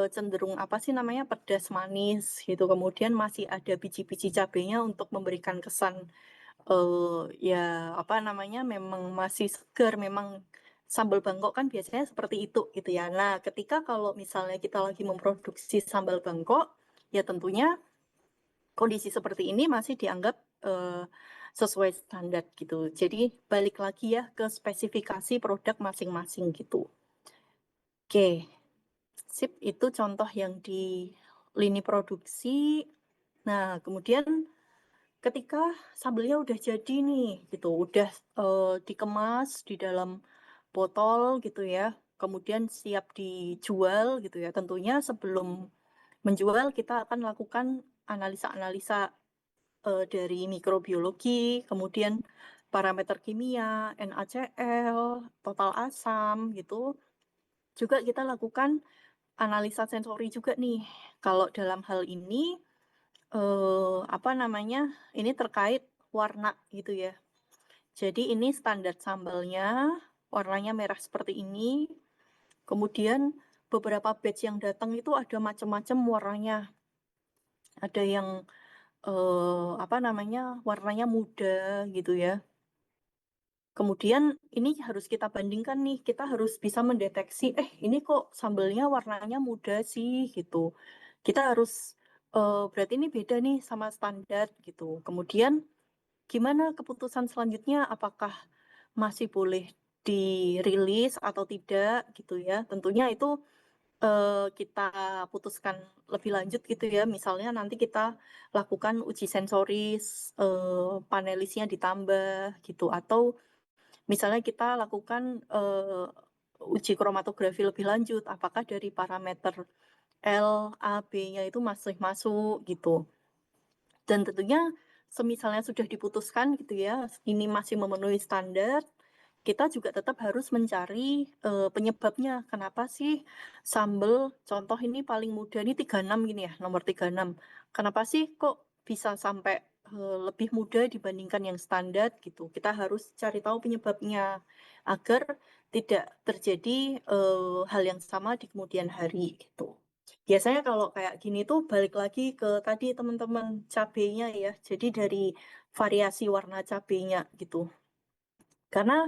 cenderung apa sih namanya pedas manis gitu. Kemudian masih ada biji-biji cabenya untuk memberikan kesan ya apa namanya memang masih segar. Memang sambal Bangkok kan biasanya seperti itu gitu ya. Nah, ketika kalau misalnya kita lagi memproduksi sambal Bangkok, ya tentunya kondisi seperti ini masih dianggap sesuai standar gitu. Jadi balik lagi ya ke spesifikasi produk masing-masing gitu. Oke, sip, itu contoh yang di lini produksi. Nah, kemudian ketika sambelnya udah jadi nih gitu, udah dikemas di dalam botol gitu ya, kemudian siap dijual gitu ya. Tentunya sebelum menjual kita akan lakukan analisa-analisa dari mikrobiologi, kemudian parameter kimia, NaCl, total asam gitu. Juga kita lakukan analisa sensori juga nih. Kalau dalam hal ini apa namanya? Ini terkait warna gitu ya. Jadi ini standar sambalnya, warnanya merah seperti ini. Kemudian beberapa batch yang datang itu ada macam-macam warnanya. Ada yang apa namanya? Warnanya muda gitu ya. Kemudian ini harus kita bandingkan nih, kita harus bisa mendeteksi, ini kok sambalnya warnanya muda sih gitu. Kita harus berarti ini beda nih sama standar gitu. Kemudian gimana keputusan selanjutnya, apakah masih boleh dirilis atau tidak gitu ya. Tentunya itu kita putuskan lebih lanjut gitu ya. Misalnya nanti kita lakukan uji sensoris, panelisnya ditambah gitu, atau misalnya kita lakukan uji kromatografi lebih lanjut, apakah dari parameter L, A, B-nya itu masih masuk gitu. Dan tentunya semisalnya sudah diputuskan gitu ya, ini masih memenuhi standar, kita juga tetap harus mencari penyebabnya. Kenapa sih sambal, contoh ini paling mudah, ini 36 gini ya, nomor 36. Kenapa sih kok bisa sampai lebih mudah dibandingkan yang standar gitu. Kita harus cari tahu penyebabnya agar tidak terjadi hal yang sama di kemudian hari gitu. Biasanya kalau kayak gini tuh balik lagi ke tadi teman-teman cabenya ya. Jadi dari variasi warna cabenya gitu. Karena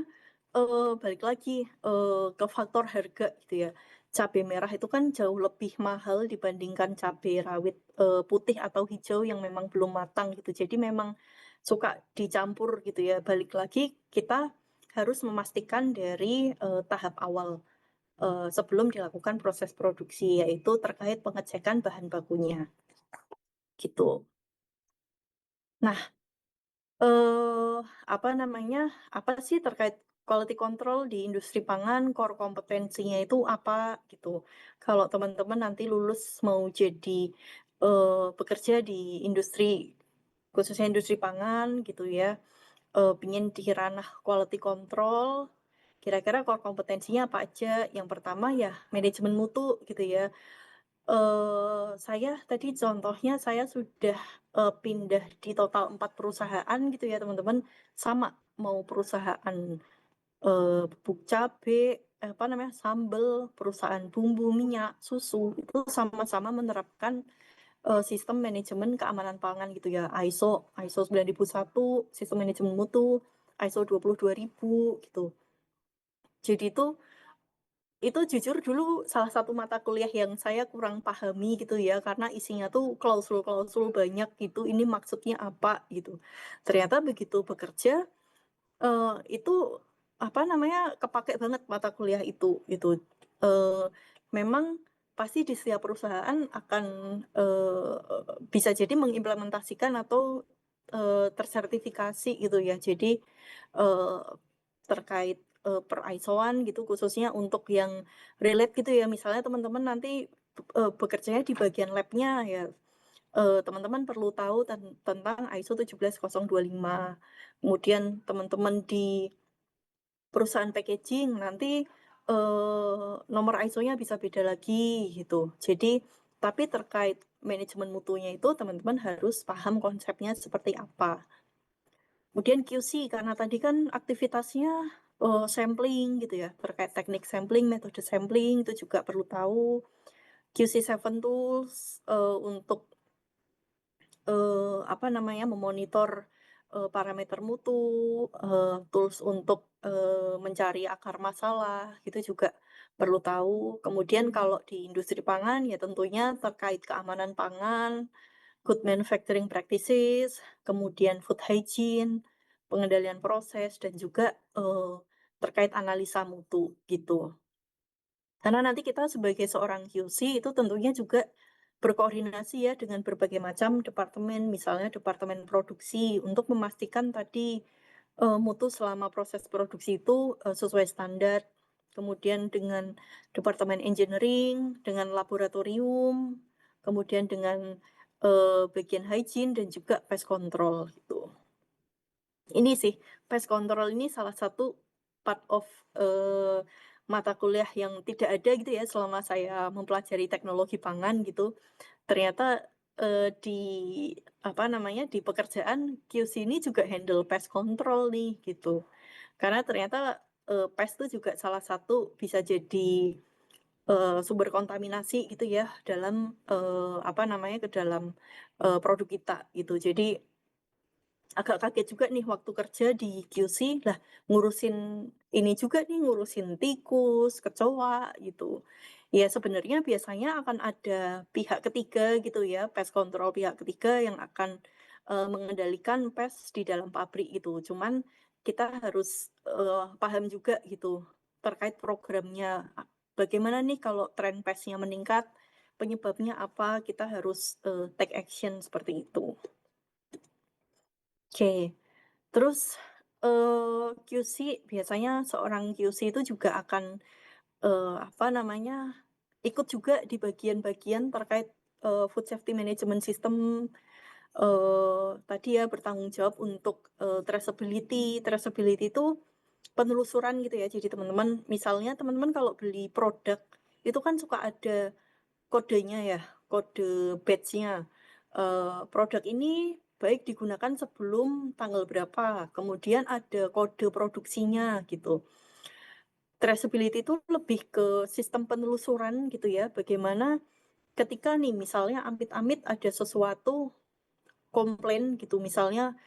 balik lagi ke faktor harga gitu ya. Cabai merah itu kan jauh lebih mahal dibandingkan cabai rawit putih atau hijau yang memang belum matang gitu. Jadi memang suka dicampur gitu ya. Balik lagi kita harus memastikan dari tahap awal sebelum dilakukan proses produksi, yaitu terkait pengecekan bahan bakunya gitu. Nah, apa namanya, apa sih terkait quality control di industri pangan, core kompetensinya itu apa gitu. Kalau teman-teman nanti lulus mau jadi bekerja di industri, khususnya industri pangan gitu ya, pingin di ranah quality control, kira-kira core kompetensinya apa aja? Yang pertama ya manajemen mutu gitu ya. Saya tadi contohnya saya sudah pindah di total 4 perusahaan gitu ya teman-teman. Sama mau perusahaan bubuk cabe, sambal, perusahaan bumbu, minyak, susu, itu sama-sama menerapkan sistem manajemen keamanan pangan gitu ya, ISO 9001, sistem manajemen mutu, ISO 22000 gitu. Jadi itu jujur dulu salah satu mata kuliah yang saya kurang pahami gitu ya, karena isinya tuh klausul-klausul banyak gitu, ini maksudnya apa gitu. Ternyata begitu bekerja, itu kepake banget mata kuliah itu gitu. Memang pasti di setiap perusahaan akan bisa jadi mengimplementasikan atau tersertifikasi gitu ya. Jadi terkait per ISO-an gitu, khususnya untuk yang relate gitu ya. Misalnya teman-teman nanti bekerjanya di bagian lab-nya ya, teman-teman perlu tahu tentang ISO 17025. Kemudian teman-teman di perusahaan packaging nanti nomor ISO-nya bisa beda lagi gitu. Jadi tapi terkait manajemen mutunya itu teman-teman harus paham konsepnya seperti apa. Kemudian QC karena tadi kan aktivitasnya sampling gitu ya, terkait teknik sampling, metode sampling itu juga perlu tahu. QC7 tools untuk memonitor parameter mutu, tools untuk mencari akar masalah, itu juga perlu tahu. Kemudian kalau di industri pangan ya tentunya terkait keamanan pangan, good manufacturing practices, kemudian food hygiene, pengendalian proses, dan juga terkait analisa mutu gitu. Karena nanti kita sebagai seorang QC itu tentunya juga berkoordinasi ya dengan berbagai macam departemen, misalnya departemen produksi untuk memastikan tadi mutu selama proses produksi itu sesuai standar. Kemudian dengan departemen engineering, dengan laboratorium, kemudian dengan bagian hygiene dan juga pest control gitu. Ini sih, pest control ini salah satu part of mata kuliah yang tidak ada gitu ya selama saya mempelajari teknologi pangan gitu. Ternyata di di pekerjaan QC ini juga handle pest control nih gitu. Karena ternyata pest itu juga salah satu bisa jadi sumber kontaminasi gitu ya dalam ke dalam produk kita gitu. Jadi agak kaget juga nih waktu kerja di QC lah, ngurusin ini juga nih, ngurusin tikus, kecoa gitu. Ya sebenarnya biasanya akan ada pihak ketiga gitu ya, pest control pihak ketiga yang akan mengendalikan pest di dalam pabrik gitu. Cuman kita harus paham juga gitu terkait programnya. Bagaimana nih kalau tren pestnya meningkat, penyebabnya apa, kita harus take action seperti itu. Oke. Terus QC biasanya seorang QC itu juga akan ikut juga di bagian-bagian terkait food safety management system, tadi ya bertanggung jawab untuk traceability. Traceability itu penelusuran gitu ya. Jadi teman-teman, misalnya teman-teman kalau beli produk itu kan suka ada kodenya ya, kode batch-nya. Produk ini baik digunakan sebelum tanggal berapa, kemudian ada kode produksinya gitu. Traceability itu lebih ke sistem penelusuran gitu ya, bagaimana ketika nih misalnya amit-amit ada sesuatu komplain gitu, misalnya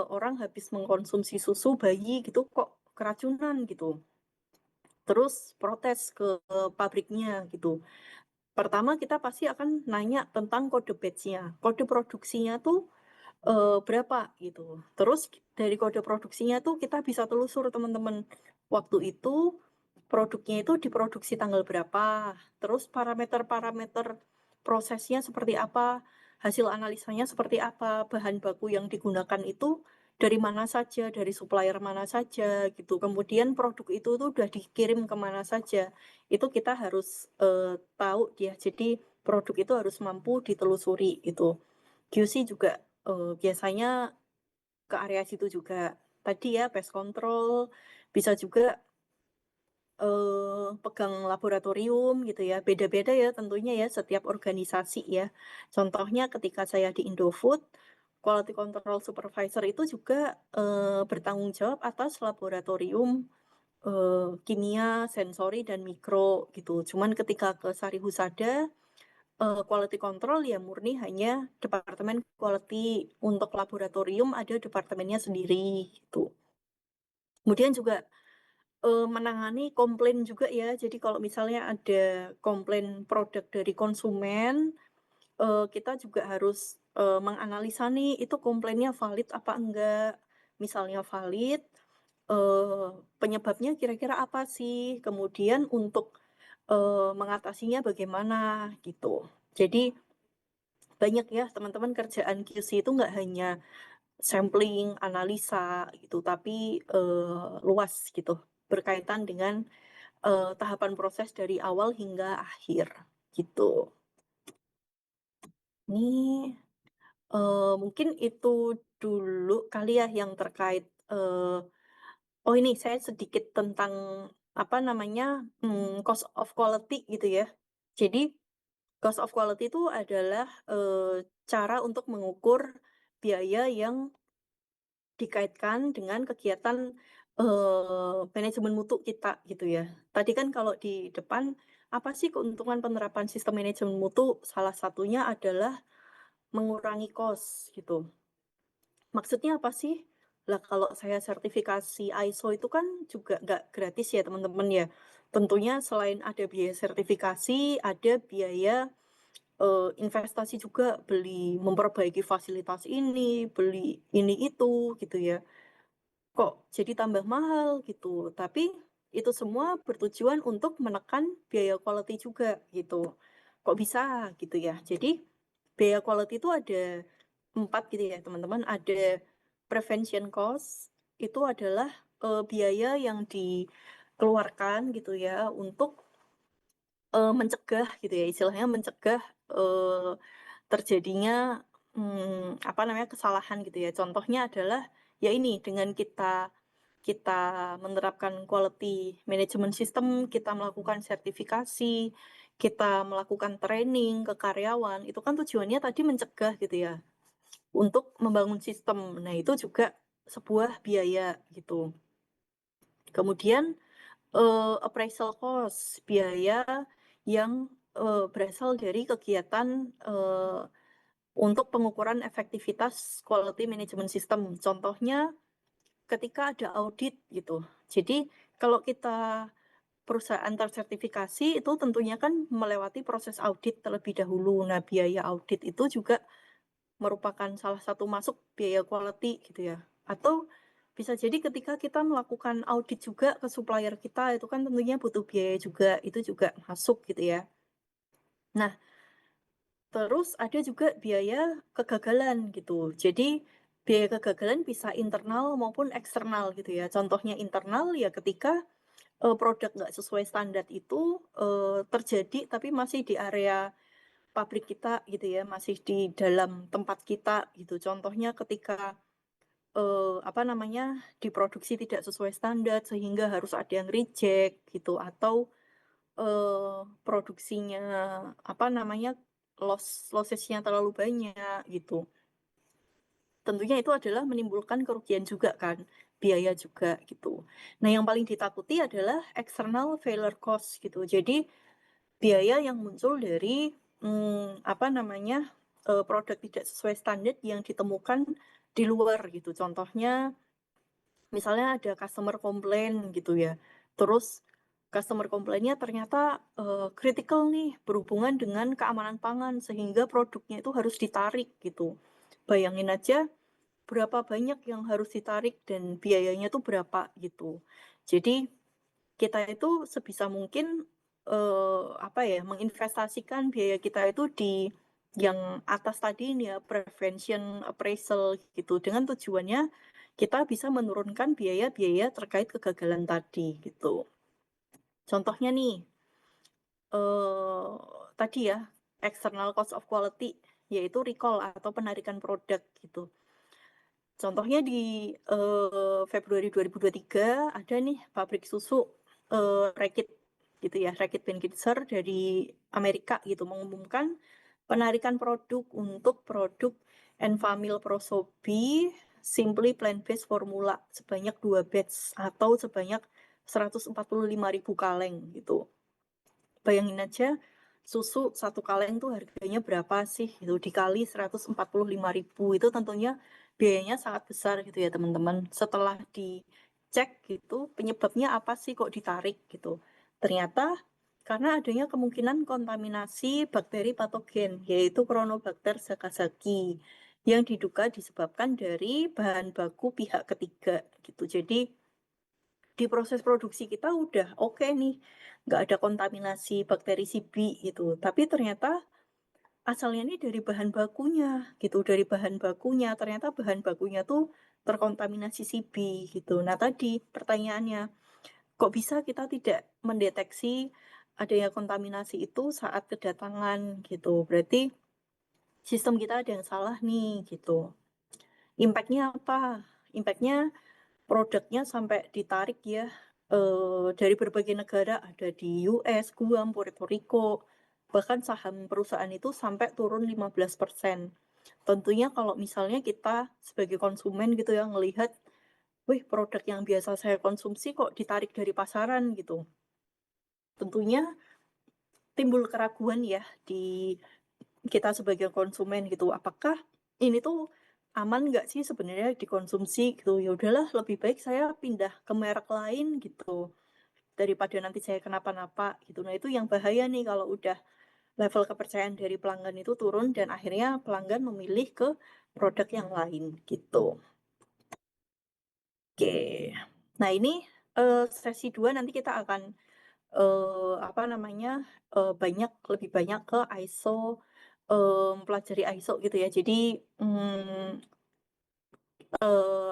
orang habis mengkonsumsi susu bayi gitu kok keracunan gitu. Terus protes ke pabriknya gitu. Pertama kita pasti akan nanya tentang kode batch-nya. Kode produksinya tuh berapa gitu. Terus dari kode produksinya tuh kita bisa telusur teman-teman. Waktu itu produknya itu diproduksi tanggal berapa. Terus parameter-parameter prosesnya seperti apa, hasil analisanya seperti apa, bahan baku yang digunakan itu dari mana saja, dari supplier mana saja gitu. Kemudian produk itu tuh udah dikirim kemana saja. Itu kita harus tahu ya. Jadi produk itu harus mampu ditelusuri gitu. QC juga biasanya ke area situ juga. Tadi ya pest control, bisa juga pegang laboratorium gitu ya. Beda-beda ya tentunya ya setiap organisasi ya. Contohnya ketika saya di Indofood, quality control supervisor itu juga bertanggung jawab atas laboratorium kimia, sensori, dan mikro gitu. Cuman ketika ke Sari Husada, quality control ya murni hanya departemen quality. Untuk laboratorium ada departemennya sendiri gitu. Kemudian juga menangani komplain juga ya. Jadi kalau misalnya ada komplain produk dari konsumen, kita juga harus menganalisa nih itu komplainnya valid apa enggak. Misalnya valid, penyebabnya kira-kira apa sih? Kemudian untuk mengatasinya bagaimana gitu. Jadi banyak ya teman-teman kerjaan QC itu nggak hanya sampling, analisa gitu, tapi luas gitu, berkaitan dengan tahapan proses dari awal hingga akhir gitu. Ini mungkin itu dulu kali ya yang terkait. Oh ini saya sedikit tentang apa namanya cost of quality gitu ya. Jadi cost of quality itu adalah cara untuk mengukur biaya yang dikaitkan dengan kegiatan manajemen mutu kita gitu ya. Tadi kan kalau di depan apa sih keuntungan penerapan sistem manajemen mutu? Salah satunya adalah mengurangi cost gitu. Maksudnya apa sih? Lah kalau saya sertifikasi ISO itu kan juga nggak gratis ya teman-teman ya. Tentunya selain ada biaya sertifikasi, ada biaya investasi juga, beli memperbaiki fasilitas ini, beli ini itu gitu ya. Kok jadi tambah mahal gitu. Tapi itu semua bertujuan untuk menekan biaya quality juga gitu. Kok bisa gitu ya. Jadi biaya quality itu ada 4 gitu ya teman-teman. Ada prevention cost, itu adalah biaya yang dikeluarkan gitu ya untuk mencegah gitu ya, istilahnya mencegah terjadinya apa namanya kesalahan gitu ya. Contohnya adalah ya ini dengan kita menerapkan quality management system, kita melakukan sertifikasi, kita melakukan training ke karyawan, itu kan tujuannya tadi mencegah gitu ya, untuk membangun sistem. Nah, itu juga sebuah biaya gitu. Kemudian appraisal cost, biaya yang berasal dari kegiatan untuk pengukuran efektivitas quality management system. Contohnya ketika ada audit gitu. Jadi kalau kita perusahaan tersertifikasi itu tentunya kan melewati proses audit terlebih dahulu. Nah, biaya audit itu juga merupakan salah satu masuk biaya quality gitu ya. Atau bisa jadi ketika kita melakukan audit juga ke supplier kita, itu kan tentunya butuh biaya juga, itu juga masuk gitu ya. Nah, terus ada juga biaya kegagalan gitu. Jadi biaya kegagalan bisa internal maupun eksternal gitu ya. Contohnya internal ya ketika produk nggak sesuai standar itu terjadi tapi masih di area pabrik kita gitu ya, masih di dalam tempat kita gitu. Contohnya ketika apa namanya diproduksi tidak sesuai standar sehingga harus ada yang reject gitu, atau produksinya apa namanya lossesnya terlalu banyak gitu. Tentunya itu adalah menimbulkan kerugian juga kan, biaya juga gitu. Nah, yang paling ditakuti adalah external failure cost gitu. Jadi biaya yang muncul dari apa namanya produk tidak sesuai standar yang ditemukan di luar gitu. Contohnya misalnya ada customer komplain gitu ya. Terus customer komplainnya ternyata critical nih berhubungan dengan keamanan pangan sehingga produknya itu harus ditarik gitu. Bayangin aja berapa banyak yang harus ditarik dan biayanya tuh berapa gitu. Jadi kita itu sebisa mungkin apa ya, menginvestasikan biaya kita itu di yang atas tadi ini ya, prevention, appraisal gitu, dengan tujuannya kita bisa menurunkan biaya-biaya terkait kegagalan tadi gitu. Contohnya nih, tadi ya, external cost of quality, yaitu recall atau penarikan produk gitu. Contohnya di Februari 2023 ada nih pabrik susu Reckitt gitu ya, Reckitt Benckiser dari Amerika gitu mengumumkan penarikan produk untuk produk Enfamil Prosobi Simply Plant Based Formula sebanyak 2 batch atau sebanyak 145.000 kaleng gitu. Bayangin aja susu 1 kaleng tuh harganya berapa sih gitu, dikali 145.000 itu tentunya biayanya sangat besar gitu ya teman-teman. Setelah dicek gitu penyebabnya apa sih kok ditarik gitu, ternyata karena adanya kemungkinan kontaminasi bakteri patogen yaitu Chronobacter sakazaki yang diduga disebabkan dari bahan baku pihak ketiga gitu. Jadi di proses produksi kita udah oke nih, nggak ada kontaminasi bakteri CB gitu. Tapi ternyata asalnya nih dari bahan bakunya gitu, dari bahan bakunya. Ternyata bahan bakunya tuh terkontaminasi CB gitu. Nah tadi pertanyaannya, kok bisa kita tidak mendeteksi adanya kontaminasi itu saat kedatangan gitu. Berarti sistem kita ada yang salah nih gitu. Impact-nya apa? Impact-nya produknya sampai ditarik ya dari berbagai negara, ada di US, Guam, Puerto Rico, bahkan saham perusahaan itu sampai turun 15%. Tentunya kalau misalnya kita sebagai konsumen gitu ya ngelihat, wih produk yang biasa saya konsumsi kok ditarik dari pasaran gitu. Tentunya timbul keraguan ya di kita sebagai konsumen gitu, apakah ini tuh aman nggak sih sebenarnya dikonsumsi gitu. Ya udahlah lebih baik saya pindah ke merek lain gitu daripada nanti saya kenapa-napa gitu. Nah itu yang bahaya nih kalau udah level kepercayaan dari pelanggan itu turun dan akhirnya pelanggan memilih ke produk yang lain gitu. Oke, nah ini sesi 2 nanti kita akan apa namanya lebih banyak ke ISO, mempelajari ISO gitu ya. Jadi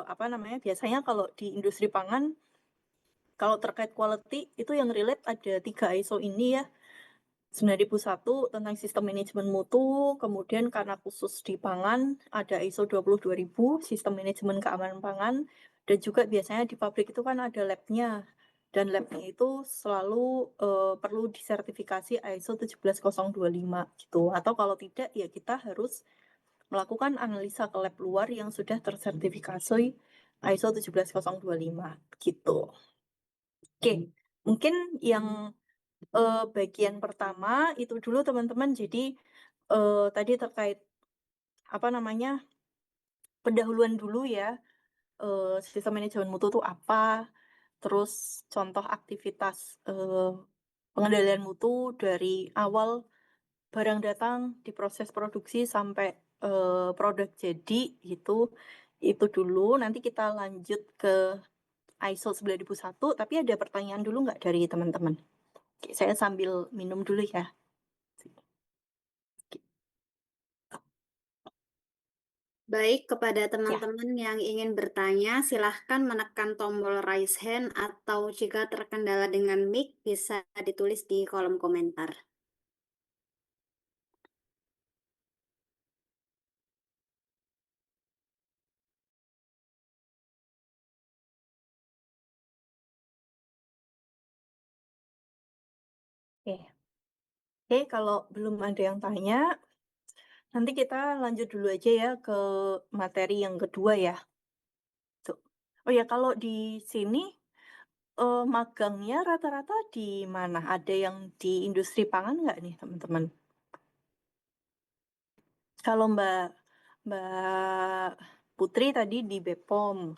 apa namanya biasanya kalau di industri pangan kalau terkait quality itu yang relate ada 3 ISO ini ya. 9001 tentang sistem manajemen mutu, kemudian karena khusus di pangan ada ISO 22000 sistem manajemen keamanan pangan, dan juga biasanya di pabrik itu kan ada lab-nya, dan lab-nya itu selalu perlu disertifikasi ISO 17025 gitu, atau kalau tidak ya kita harus melakukan analisa ke lab luar yang sudah tersertifikasi ISO 17025 gitu. Oke, mungkin yang bagian pertama itu dulu teman-teman. Jadi tadi terkait apa namanya pendahuluan dulu ya, sistem manajemen mutu itu apa, terus contoh aktivitas pengendalian mutu dari awal barang datang di proses produksi sampai produk jadi gitu. Itu dulu, nanti kita lanjut ke ISO 9001, tapi ada pertanyaan dulu nggak dari teman-teman? Oke, saya sambil minum dulu ya. Baik, kepada Ya. teman-teman yang ingin bertanya, silahkan menekan tombol raise hand atau jika terkendala dengan mic, bisa ditulis di kolom komentar. Oke. Oke, kalau belum ada yang tanya, nanti kita lanjut dulu aja ya ke materi yang kedua ya. Tuh. Oh ya, kalau di sini magangnya rata-rata di mana? Ada yang di industri pangan nggak nih, teman-teman? Kalau Mbak Putri tadi di Bepom.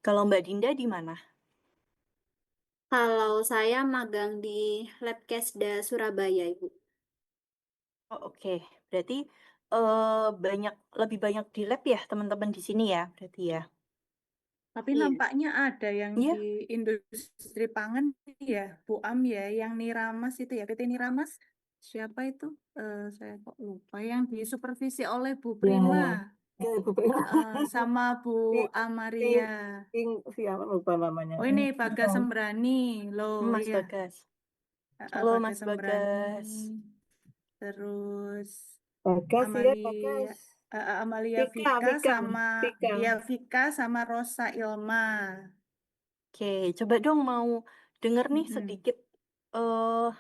Kalau Mbak Dinda di mana? Kalau saya magang di Labkesda Surabaya, Ibu. Oh, oke. Berarti lebih banyak di lab ya, teman-teman di sini ya, berarti ya. Tapi Iya. nampaknya ada yang Iya. di industri pangan ya, Bu Am ya, yang Niramas itu ya, PT Niramas. Siapa itu? Saya kok lupa. Yang disupervisi oleh Bu Prima Ya, Ibu Prima. sama Bu Ting, Amaria. siapa lupa namanya. Oh ini Bagas Sembrani loh, Mas iya. Bagas. Halo Bagas Mas Sembrani. Bagas. Terus Bagas ya, Amalia Bagas. Amalia Vika, Vika, Vika. ya Vika sama Rosa Ilma. Oke, coba dong mau denger nih Mm-mm. sedikit eh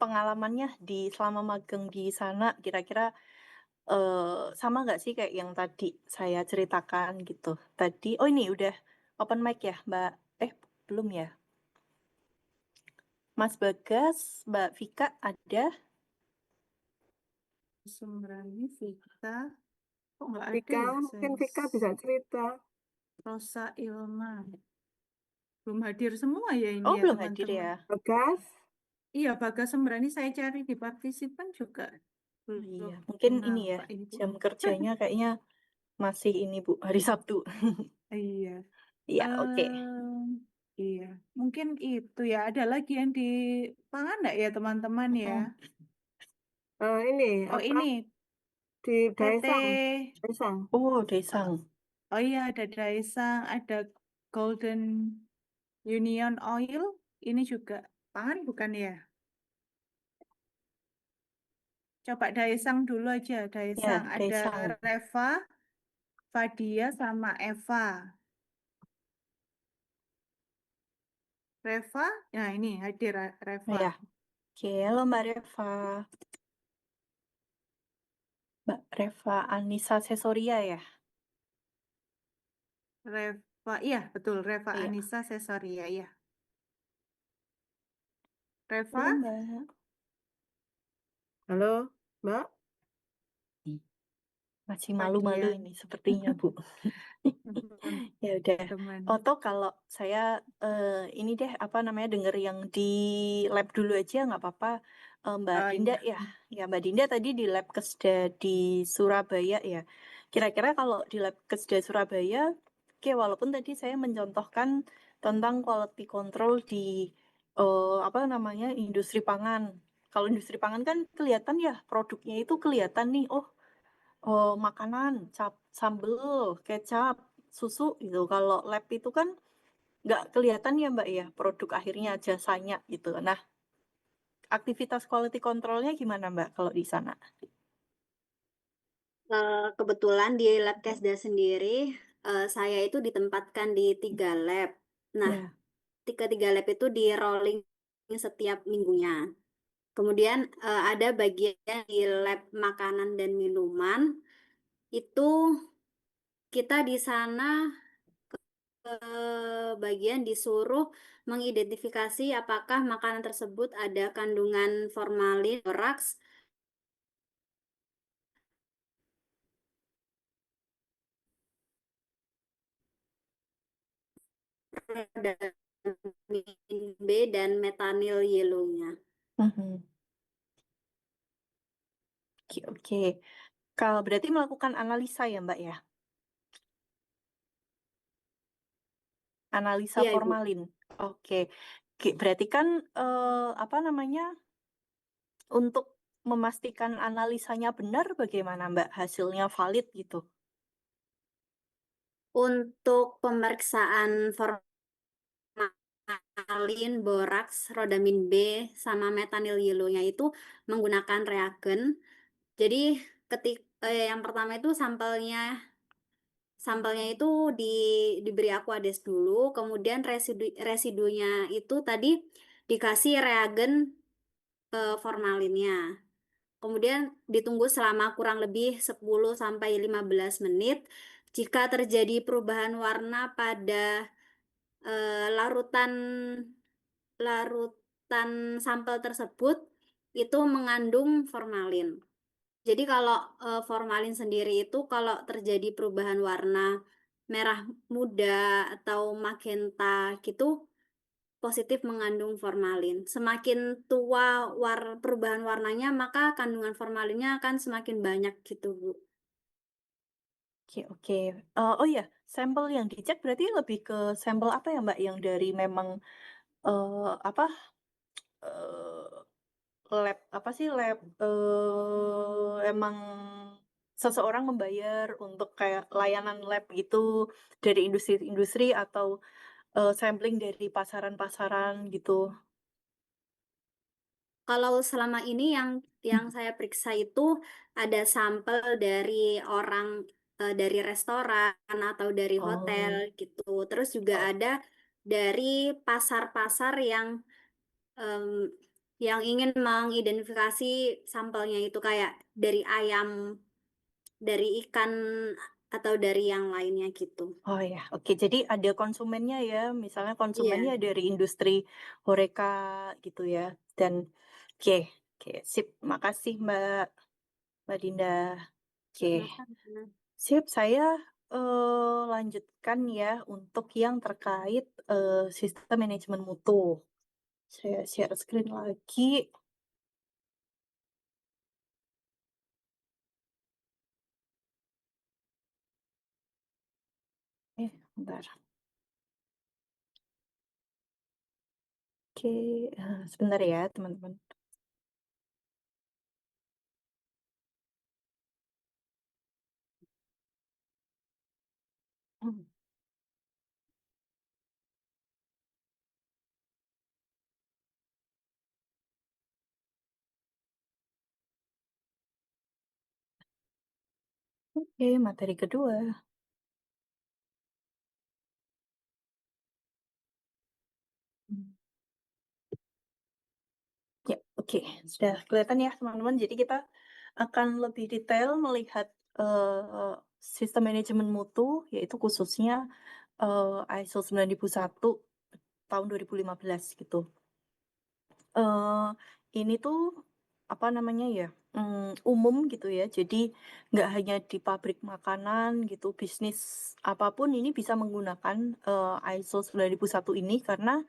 pengalamannya di selama magang di sana. Kira-kira sama nggak sih kayak yang tadi saya ceritakan gitu. Tadi, oh ini udah open mic ya, Mbak? Belum ya? Mas Bagas, Mbak Vika ada? Sembrani, Vika. Kok nggak ada Vika, ya? mungkin Vika bisa cerita. Rosa Ilma. Belum hadir semua ya ini Oh, ya belum hadir teman-teman. ya? Bagas, Iya, Bagas Sembrani saya cari di partisipan juga. Iya, Belum mungkin ini ya, nampak ini, Bu. jam kerjanya kayaknya masih ini, Bu, hari Sabtu. Iya. Iya, oke. Iya, mungkin itu ya. Ada lagi yang di pangan nggak ya teman-teman ya? ini Oh apa ini di PT. Daesang. Oh, Desang. Oh iya ada Daesang, ada Golden Union Oil. Ini juga pangan bukan ya? Coba Daesang dulu aja. Ya, Daesang ada Desang. Reva, Fadia sama Eva. Reva, nah ini hadir Reva. Ya, oke. Halo Mbak Reva. Mbak Reva Anissa Sesoria ya? Reva, iya betul Reva Iya. Anissa Sesoria ya. Halo Reva, Mbak. Halo, Mbak. Masih malu-malu Fadia. ini sepertinya, Bu. Ya udah. Teman. Atau kalau saya ini deh apa namanya denger yang di lab dulu aja nggak apa-apa. Mbak Oh Dinda iya. ya. Ya Mbak Dinda tadi di lab Kesda di Surabaya ya. Kira-kira kalau di lab Kesda Surabaya, oke walaupun tadi saya mencontohkan tentang quality control di apa namanya industri pangan. Kalau industri pangan kan kelihatan ya produknya itu kelihatan nih. Makanan, sambel, kecap, susu gitu. Kalau lab itu kan nggak kelihatan ya Mbak ya produk akhirnya jasanya gitu. Nah, aktivitas quality controlnya gimana Mbak kalau di sana? Kebetulan di lab Kesda sendiri, saya itu ditempatkan di 3 lab. Nah, Ya. tiga lab itu di rolling setiap minggunya. Kemudian ada bagian di lab makanan dan minuman, itu kita di sana bagian disuruh mengidentifikasi apakah makanan tersebut ada kandungan formalin, boraks, rodamin B, dan metanil yellow-nya. Mhm. Oke, oke. Kalau berarti melakukan analisa ya Mbak ya? Analisa Iya, Ibu. formalin. Oke. Berarti kan apa namanya untuk memastikan analisanya benar bagaimana Mbak? Hasilnya valid gitu. Untuk pemeriksaan formalin, boraks, rodamin B, sama metanil yellow-nya itu menggunakan reagen. Jadi yang pertama itu sampelnya itu diberi aquades dulu, kemudian residunya itu tadi dikasih reagen formalinnya. Kemudian ditunggu selama kurang lebih 10 sampai 15 menit. Jika terjadi perubahan warna pada larutan larutan sampel tersebut, itu mengandung formalin. Jadi kalau formalin sendiri itu kalau terjadi perubahan warna merah muda atau magenta gitu, positif mengandung formalin. Semakin tua perubahan warnanya, maka kandungan formalinnya akan semakin banyak gitu, Bu. Oke, oke. Oh ya, sampel yang dicek berarti lebih ke sampel apa ya Mbak? Yang dari memang apa lab apa sih lab emang seseorang membayar untuk kayak layanan lab gitu dari industri-industri atau sampling dari pasaran-pasaran gitu. Kalau selama ini yang saya periksa itu ada sampel dari orang, dari restoran atau dari hotel Oh, gitu. Terus juga oh, ada dari pasar-pasar em, yang ingin mengidentifikasi sampelnya itu kayak dari ayam, dari ikan atau dari yang lainnya gitu. Oh ya, oke. Jadi ada konsumennya ya, misalnya Iya, konsumennya dari industri Horeca gitu ya. Dan oke, oke, sip. Makasih Mbak Dinda. Oke, sama-sama. sip. Saya lanjutkan ya untuk yang terkait sistem manajemen mutu. Saya share screen lagi. Bentar. Oke, sebentar ya teman-teman. Hmm. Oke, materi kedua. Hmm. Ya, oke. Sudah kelihatan ya teman-teman. Jadi kita akan lebih detail melihat sistem manajemen mutu, yaitu khususnya ISO 9001 tahun 2015 gitu. Ini tuh apa namanya ya, umum gitu ya. Jadi nggak hanya di pabrik makanan gitu, bisnis apapun ini bisa menggunakan ISO 9001 ini karena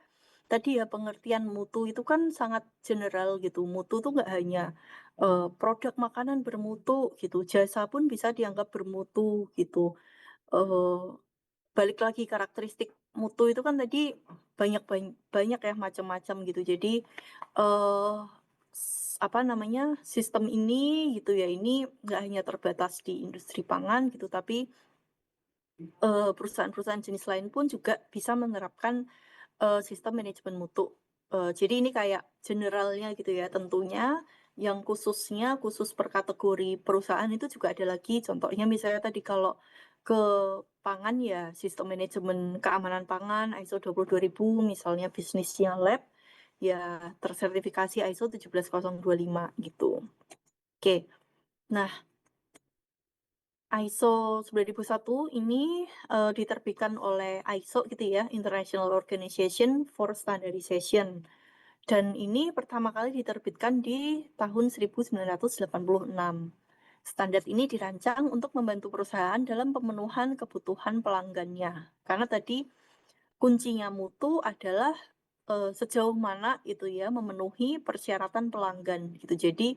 tadi ya pengertian mutu itu kan sangat general gitu. Mutu tuh nggak hanya produk makanan bermutu gitu, jasa pun bisa dianggap bermutu gitu. Eh, Balik lagi karakteristik mutu itu kan tadi banyak banyak, banyak ya macam-macam gitu. Jadi apa namanya sistem ini gitu ya ini nggak hanya terbatas di industri pangan gitu, tapi perusahaan-perusahaan jenis lain pun juga bisa menerapkan sistem manajemen mutu. Jadi ini kayak generalnya gitu ya. Tentunya yang khusus per kategori perusahaan itu juga ada lagi. Contohnya misalnya tadi kalau ke pangan ya sistem manajemen keamanan pangan ISO 22000, misalnya bisnisnya lab ya tersertifikasi ISO 17025 gitu. Oke. Nah, ISO 9001 ini diterbitkan oleh ISO gitu ya, International Organization for Standardization. Dan ini pertama kali diterbitkan di tahun 1986. Standar ini dirancang untuk membantu perusahaan dalam pemenuhan kebutuhan pelanggannya. Karena tadi kuncinya mutu adalah sejauh mana itu ya memenuhi persyaratan pelanggan gitu. Jadi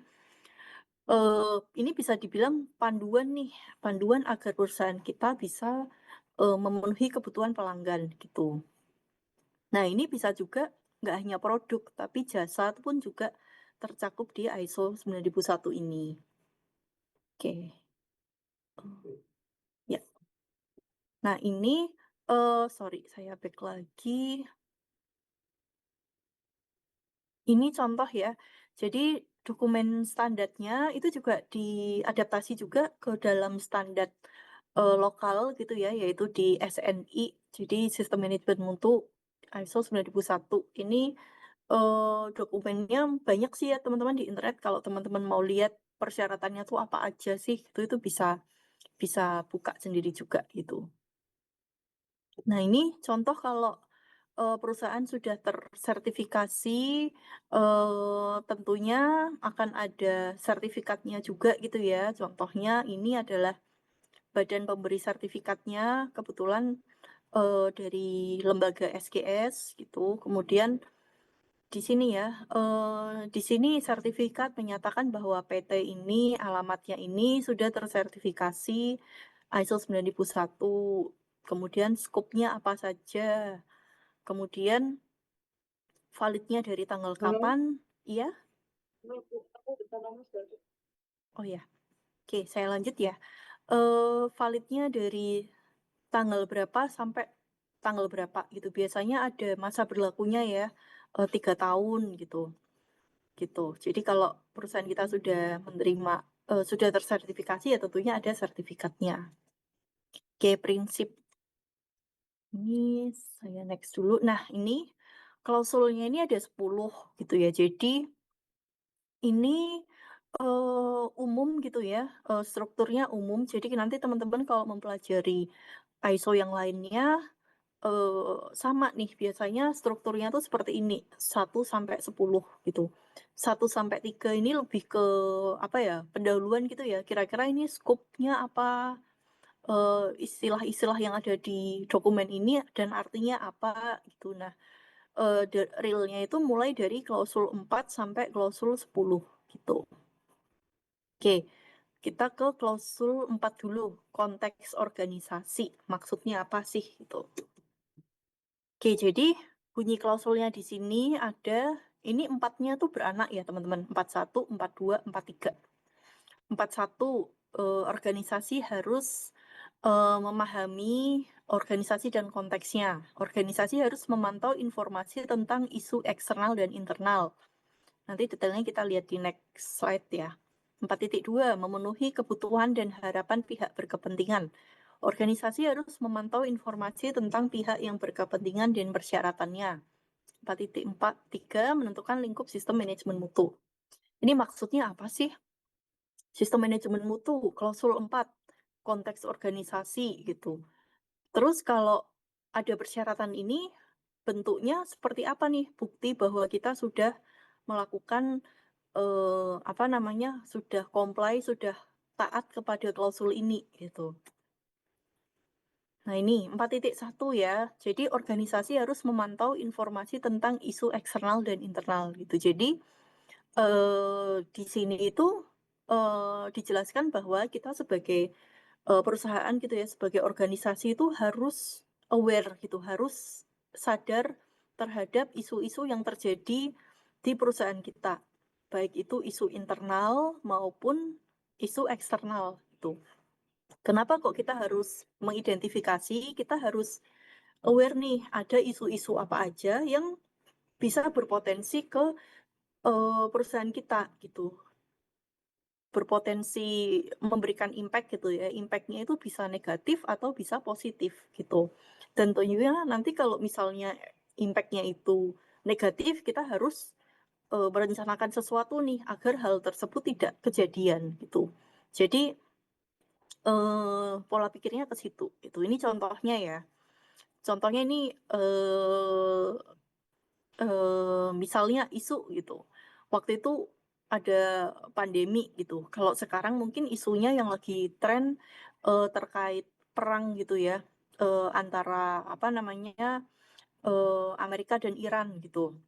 ini bisa dibilang panduan nih, panduan agar perusahaan kita bisa memenuhi kebutuhan pelanggan gitu. Nah, ini bisa juga nggak hanya produk, tapi jasa pun juga tercakup di ISO 9001 ini. Oke. Ya. Nah, ini sorry, saya back lagi. Ini contoh ya. Jadi dokumen standarnya itu juga diadaptasi juga ke dalam standar lokal gitu ya, yaitu di SNI. Jadi Sistem Manajemen Mutu ISO 9001. Ini dokumennya banyak sih ya teman-teman di internet. Kalau teman-teman mau lihat persyaratannya tuh apa aja sih, itu bisa bisa buka sendiri juga gitu. Nah, ini contoh kalau perusahaan sudah tersertifikasi, tentunya akan ada sertifikatnya juga gitu ya. Contohnya ini adalah badan pemberi sertifikatnya, kebetulan dari lembaga SGS gitu. Kemudian di sini ya, di sini sertifikat menyatakan bahwa PT ini, alamatnya ini sudah tersertifikasi ISO 9001. Kemudian skopnya apa saja. Kemudian validnya dari tanggal kapan? Iya? Oh ya, oke, saya lanjut ya. Validnya dari tanggal berapa sampai tanggal berapa gitu. Biasanya ada masa berlakunya ya, 3 tahun gitu. Gitu. Jadi kalau perusahaan kita sudah menerima, sudah tersertifikasi ya tentunya ada sertifikatnya. Oke, prinsip ini saya next dulu. Nah, ini klausulnya ini ada 10 gitu ya. Jadi ini umum gitu ya, strukturnya umum. Jadi nanti teman-teman kalau mempelajari ISO yang lainnya, sama nih biasanya strukturnya tuh seperti ini, 1 sampai 10 gitu. 1 sampai 3 ini lebih ke apa ya, pendahuluan gitu ya, kira-kira ini scope-nya apa, istilah-istilah yang ada di dokumen ini dan artinya apa gitu. Nah, realnya itu mulai dari klausul 4 sampai klausul 10 gitu. Oke, kita ke klausul 4 dulu, konteks organisasi. Maksudnya apa sih gitu. Oke, jadi bunyi klausulnya di sini ada, ini 4-nya tuh beranak ya teman-teman, 41, 42, 43. 41, organisasi harus memahami organisasi dan konteksnya. Organisasi harus memantau informasi tentang isu eksternal dan internal. Nanti detailnya kita lihat di next slide ya. 4.2, memenuhi kebutuhan dan harapan pihak berkepentingan. Organisasi harus memantau informasi tentang pihak yang berkepentingan dan persyaratannya. 4.4.3, menentukan lingkup sistem manajemen mutu. Ini maksudnya apa sih? Sistem manajemen mutu, klausul 4, konteks organisasi gitu. Terus kalau ada persyaratan ini, bentuknya seperti apa nih? Bukti bahwa kita sudah melakukan sudah comply, sudah taat kepada klausul ini gitu. Nah ini 4.1 ya. Jadi organisasi harus memantau informasi tentang isu eksternal dan internal gitu. Jadi di sini itu dijelaskan bahwa kita sebagai perusahaan gitu ya, sebagai organisasi itu harus aware gitu, harus sadar terhadap isu-isu yang terjadi di perusahaan kita, baik itu isu internal maupun isu eksternal itu. Kenapa kok kita harus mengidentifikasi, kita harus aware nih, ada isu-isu apa aja yang bisa berpotensi ke perusahaan kita gitu, berpotensi memberikan impact gitu ya. Impact-nya itu bisa negatif atau bisa positif gitu. Tentunya nanti kalau misalnya impact-nya itu negatif, kita harus merencanakan sesuatu nih agar hal tersebut tidak kejadian gitu. Jadi pola pikirnya ke situ gitu. Ini contohnya ya. Contohnya ini misalnya isu gitu. Waktu itu ada pandemi gitu. Kalau sekarang mungkin isunya yang lagi tren terkait perang gitu ya, antara Amerika dan Iran gitu.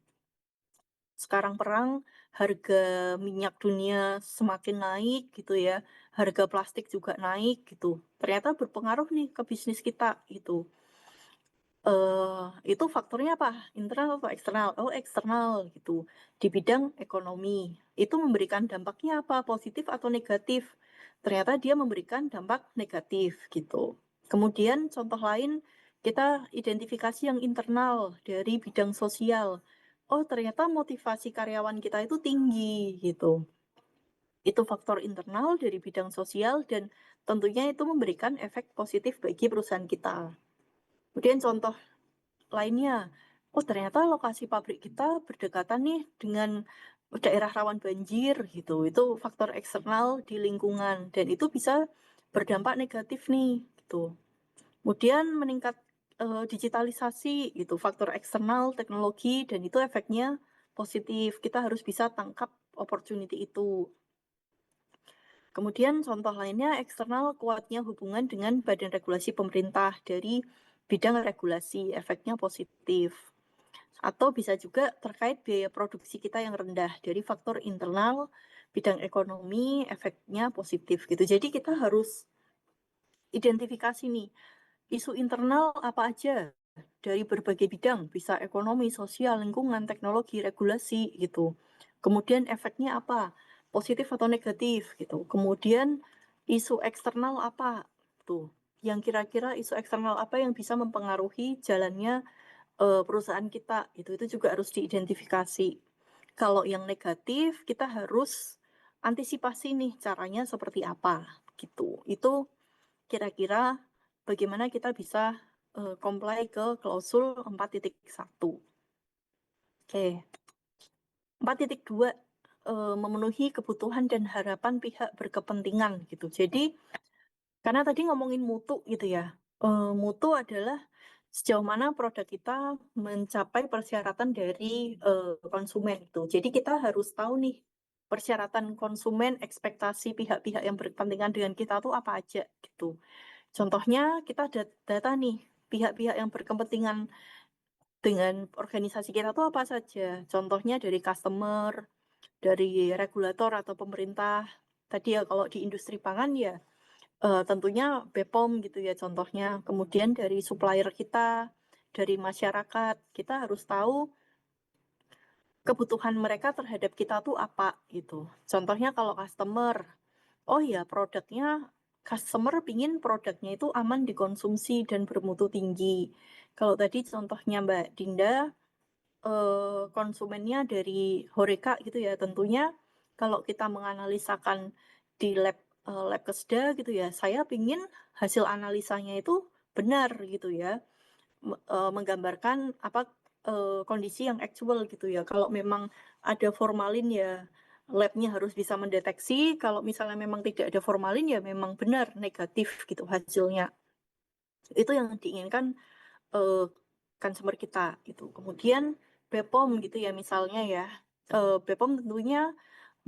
Sekarang perang, harga minyak dunia semakin naik gitu ya, harga plastik juga naik gitu. Ternyata berpengaruh nih ke bisnis kita gitu. Itu faktornya apa? Internal atau eksternal? Oh, eksternal gitu. Di bidang ekonomi. Itu memberikan dampaknya apa? Positif atau negatif? Ternyata dia memberikan dampak negatif gitu. Kemudian contoh lain, kita identifikasi yang internal dari bidang sosial. Oh, ternyata motivasi karyawan kita itu tinggi gitu. Itu faktor internal dari bidang sosial dan tentunya itu memberikan efek positif bagi perusahaan kita. Kemudian contoh lainnya, oh ternyata lokasi pabrik kita berdekatan nih dengan daerah rawan banjir gitu. Itu faktor eksternal di lingkungan dan itu bisa berdampak negatif nih gitu. Kemudian meningkat digitalisasi gitu, faktor eksternal teknologi dan itu efeknya positif. Kita harus bisa tangkap opportunity itu. Kemudian contoh lainnya eksternal kuatnya hubungan dengan badan regulasi pemerintah dari bidang regulasi, efeknya positif. Atau bisa juga terkait biaya produksi kita yang rendah dari faktor internal bidang ekonomi, efeknya positif gitu. Jadi kita harus identifikasi nih, isu internal apa aja dari berbagai bidang, bisa ekonomi, sosial, lingkungan, teknologi, regulasi gitu. Kemudian efeknya apa? Positif atau negatif gitu. Kemudian isu eksternal apa tuh? Yang kira-kira isu eksternal apa yang bisa mempengaruhi jalannya perusahaan kita itu juga harus diidentifikasi. Kalau yang negatif kita harus antisipasi nih caranya seperti apa gitu. Itu kira-kira bagaimana kita bisa comply ke klausul 4.1. Oke. 4.2 memenuhi kebutuhan dan harapan pihak berkepentingan gitu. Jadi karena tadi ngomongin mutu gitu ya, mutu adalah sejauh mana produk kita mencapai persyaratan dari konsumen itu. Jadi kita harus tahu nih persyaratan konsumen, ekspektasi pihak-pihak yang berkepentingan dengan kita tuh apa aja gitu. Contohnya kita ada data nih, pihak-pihak yang berkepentingan dengan organisasi kita tuh apa saja. Contohnya dari customer, dari regulator atau pemerintah. Tadi ya kalau di industri pangan ya tentunya BPOM gitu ya contohnya. Kemudian dari supplier kita, dari masyarakat, kita harus tahu kebutuhan mereka terhadap kita tuh apa gitu. Contohnya kalau customer, oh ya produknya, customer pingin produknya itu aman dikonsumsi dan bermutu tinggi. Kalau tadi contohnya Mbak Dinda, konsumennya dari Horeca gitu ya, tentunya kalau kita menganalisakan di lab Kesda gitu ya, saya pingin hasil analisanya itu benar gitu ya, menggambarkan apa kondisi yang actual gitu ya. Kalau memang ada formalin ya labnya harus bisa mendeteksi, kalau misalnya memang tidak ada formalin ya memang benar negatif gitu hasilnya. Itu yang diinginkan consumer kita gitu. Kemudian BPOM gitu ya misalnya ya, BPOM tentunya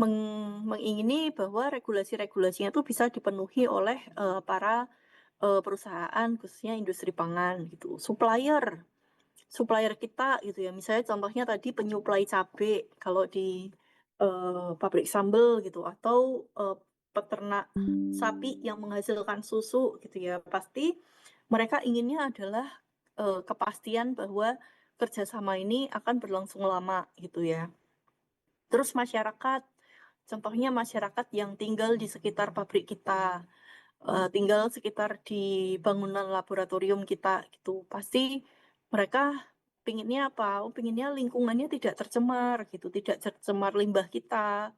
mengingini bahwa regulasi-regulasinya itu bisa dipenuhi oleh para perusahaan khususnya industri pangan gitu. Supplier kita gitu ya, misalnya contohnya tadi penyuplai cabai kalau di pabrik sambal gitu, atau peternak sapi yang menghasilkan susu gitu ya, pasti mereka inginnya adalah kepastian bahwa kerjasama ini akan berlangsung lama gitu ya. Terus masyarakat, contohnya masyarakat yang tinggal di sekitar pabrik kita, tinggal sekitar di bangunan laboratorium kita gitu, pasti mereka pinginnya apa? Pinginnya lingkungannya tidak tercemar gitu, tidak tercemar limbah kita.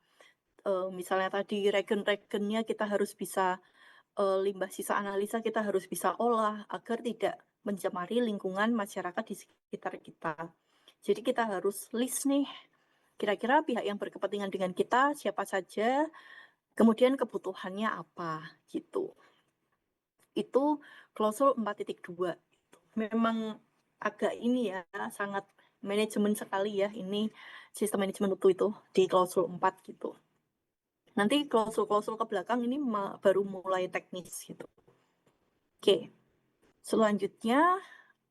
Misalnya tadi regen-regennya kita harus bisa limbah sisa analisa kita harus bisa olah agar tidak mencemari lingkungan masyarakat di sekitar kita. Jadi kita harus list nih, kira-kira pihak yang berkepentingan dengan kita siapa saja, kemudian kebutuhannya apa gitu. Itu klausul 4.2. Memang agak ini ya, sangat manajemen sekali ya ini sistem manajemen mutu itu di klausul 4 gitu. Nanti klausul-klausul ke belakang ini baru mulai teknis gitu. Oke. Selanjutnya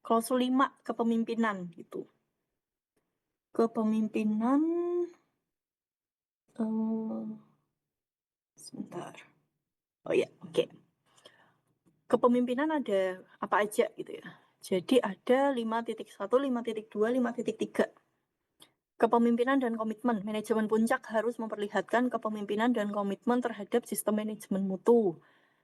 klausul 5 kepemimpinan gitu. Kepemimpinan sebentar. Oh ya, oke. Kepemimpinan ada apa aja gitu ya. Jadi ada 5.1, 5.2, 5.3. Kepemimpinan dan komitmen. Manajemen puncak harus memperlihatkan kepemimpinan dan komitmen terhadap sistem manajemen mutu.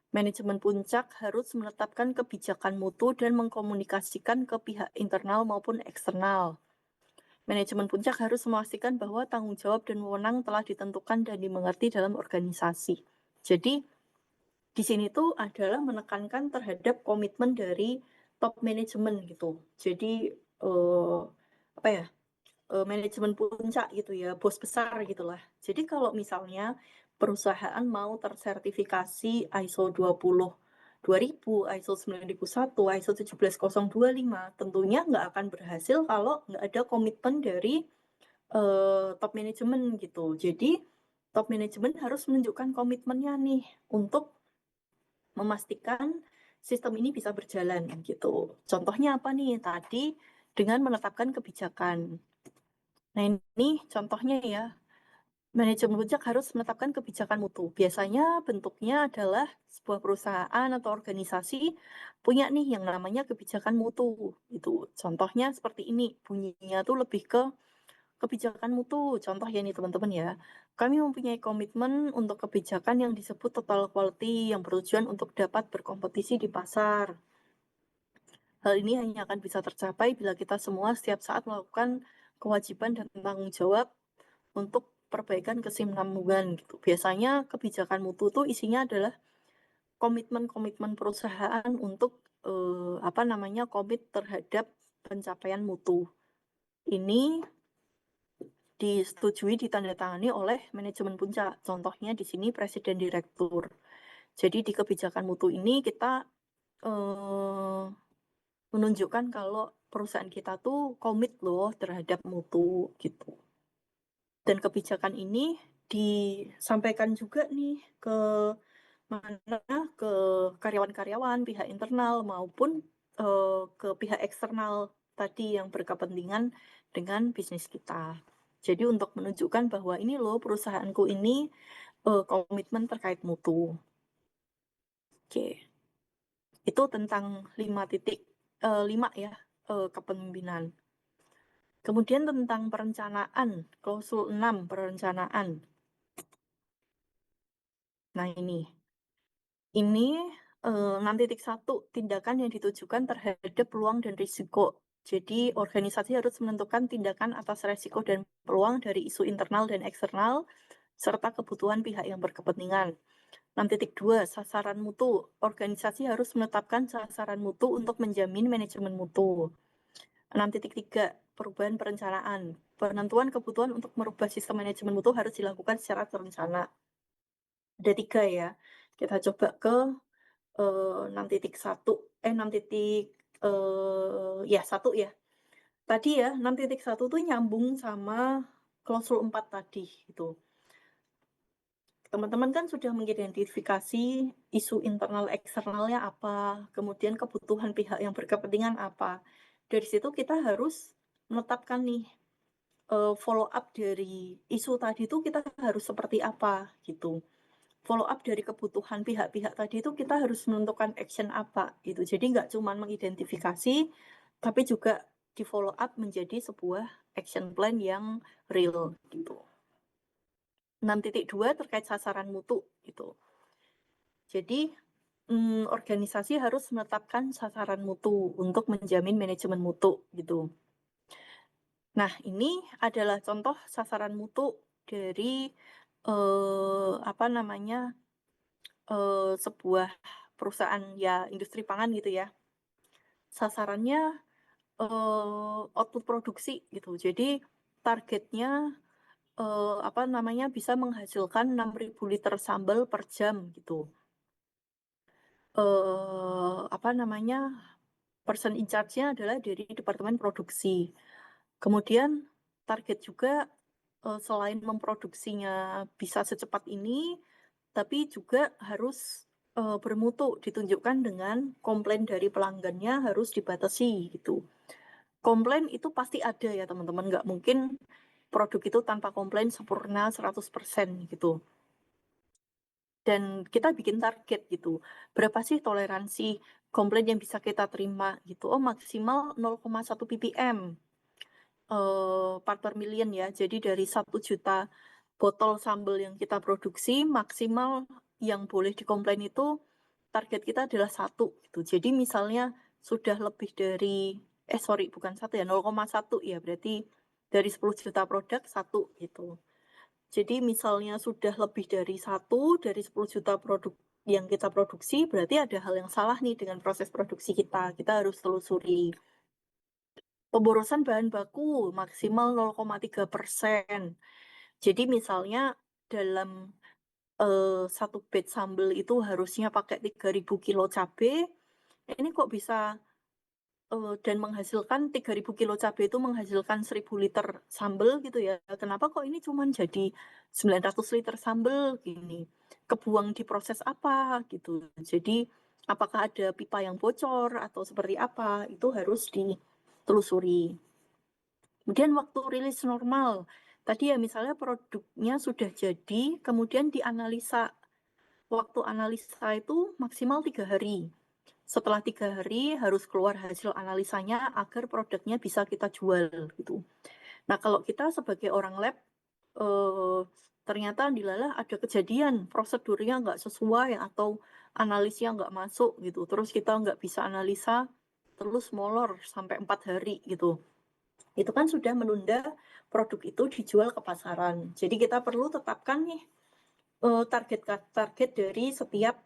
Manajemen puncak harus menetapkan kebijakan mutu dan mengkomunikasikan ke pihak internal maupun eksternal. Manajemen puncak harus memastikan bahwa tanggung jawab dan wewenang telah ditentukan dan dimengerti dalam organisasi. Jadi, di sini tuh adalah menekankan terhadap komitmen dari top manajemen gitu. Jadi, apa ya, manajemen puncak gitu ya, bos besar gitulah. Jadi kalau misalnya perusahaan mau tersertifikasi ISO 20.000, ISO 9001, ISO 17025, tentunya nggak akan berhasil kalau nggak ada komitmen dari top manajemen gitu. Jadi top manajemen harus menunjukkan komitmennya nih untuk memastikan sistem ini bisa berjalan gitu. Contohnya apa nih? Tadi dengan menetapkan kebijakan. Nah ini contohnya ya, manajemen puncak harus menetapkan kebijakan mutu. Biasanya bentuknya adalah sebuah perusahaan atau organisasi punya nih yang namanya kebijakan mutu. Itu contohnya seperti ini, bunyinya tuh lebih ke kebijakan mutu. Contoh ya nih teman-teman ya, kami mempunyai komitmen untuk kebijakan yang disebut total quality yang bertujuan untuk dapat berkompetisi di pasar. Hal ini hanya akan bisa tercapai bila kita semua setiap saat melakukan kewajiban dan tanggung jawab untuk perbaikan kesinambungan gitu. Biasanya kebijakan mutu itu isinya adalah komitmen-komitmen perusahaan untuk komit terhadap pencapaian mutu. Ini disetujui ditandatangani oleh manajemen puncak. Contohnya di sini presiden direktur. Jadi di kebijakan mutu ini kita menunjukkan kalau perusahaan kita tuh komit loh terhadap mutu gitu. Dan kebijakan ini disampaikan juga nih ke ke karyawan-karyawan, pihak internal maupun ke pihak eksternal tadi yang berkepentingan dengan bisnis kita. Jadi untuk menunjukkan bahwa ini loh perusahaanku ini komitmen terkait mutu. Oke. Itu tentang 5 ya kepemimpinan. Kemudian tentang perencanaan, klausul 6 perencanaan. Nah ini 6.1 tindakan yang ditujukan terhadap peluang dan risiko. Jadi organisasi harus menentukan tindakan atas risiko dan peluang dari isu internal dan eksternal serta kebutuhan pihak yang berkepentingan. 6.2 sasaran mutu. Organisasi harus menetapkan sasaran mutu untuk menjamin manajemen mutu. 6.3 perubahan perencanaan. Penentuan kebutuhan untuk merubah sistem manajemen mutu harus dilakukan secara terencana. Ada 3 ya. Kita coba ke 1 ya. Tadi ya 6.1 tuh nyambung sama klausul 4 tadi gitu. Teman-teman kan sudah mengidentifikasi isu internal eksternalnya apa, kemudian kebutuhan pihak yang berkepentingan apa. Dari situ kita harus menetapkan nih follow up dari isu tadi itu kita harus seperti apa gitu. Follow up dari kebutuhan pihak-pihak tadi itu kita harus menentukan action apa gitu. Jadi nggak cuma mengidentifikasi, tapi juga di follow up menjadi sebuah action plan yang real gitu. 6.2 terkait sasaran mutu gitu. Jadi organisasi harus menetapkan sasaran mutu untuk menjamin manajemen mutu gitu. Nah, ini adalah contoh sasaran mutu dari sebuah perusahaan ya industri pangan gitu ya. Sasarannya output produksi gitu. Jadi targetnya bisa menghasilkan 6.000 liter sambal per jam gitu. Person in charge-nya adalah dari departemen produksi. Kemudian target juga selain memproduksinya bisa secepat ini, tapi juga harus bermutu, ditunjukkan dengan komplain dari pelanggannya harus dibatasi gitu. Komplain itu pasti ada ya teman-teman, nggak mungkin produk itu tanpa komplain sempurna 100% gitu. Dan kita bikin target gitu, berapa sih toleransi komplain yang bisa kita terima gitu. Oh maksimal 0,1 ppm part per million ya. Jadi dari 1 juta botol sambal yang kita produksi, maksimal yang boleh dikomplain itu target kita adalah 1 gitu. Jadi misalnya sudah lebih dari, bukan 1 ya, 0,1 ya, berarti dari 10 juta produk 1 gitu. Jadi misalnya sudah lebih dari 1 dari 10 juta produk yang kita produksi, berarti ada hal yang salah nih dengan proses produksi kita. Kita harus telusuri. Pemborosan bahan baku maksimal 0,3%. Jadi misalnya dalam 1 batch sambal itu harusnya pakai 3.000 kilo cabai, ini kok bisa dan menghasilkan 3.000 kilo cabai itu menghasilkan 1.000 liter sambal gitu ya. Kenapa kok ini cuma jadi 900 liter sambal gini? Kebuang di proses apa gitu. Jadi apakah ada pipa yang bocor atau seperti apa? Itu harus ditelusuri. Kemudian waktu rilis normal. Tadi ya misalnya produknya sudah jadi, kemudian dianalisa. Waktu analisa itu maksimal 3 hari. Setelah 3 hari harus keluar hasil analisanya agar produknya bisa kita jual gitu. Nah kalau kita sebagai orang lab ternyata dilalah ada kejadian prosedurnya nggak sesuai atau analisnya nggak masuk gitu. Terus kita nggak bisa analisa terus molor sampai 4 hari gitu. Itu kan sudah menunda produk itu dijual ke pasaran. Jadi kita perlu tetapkan nih target dari setiap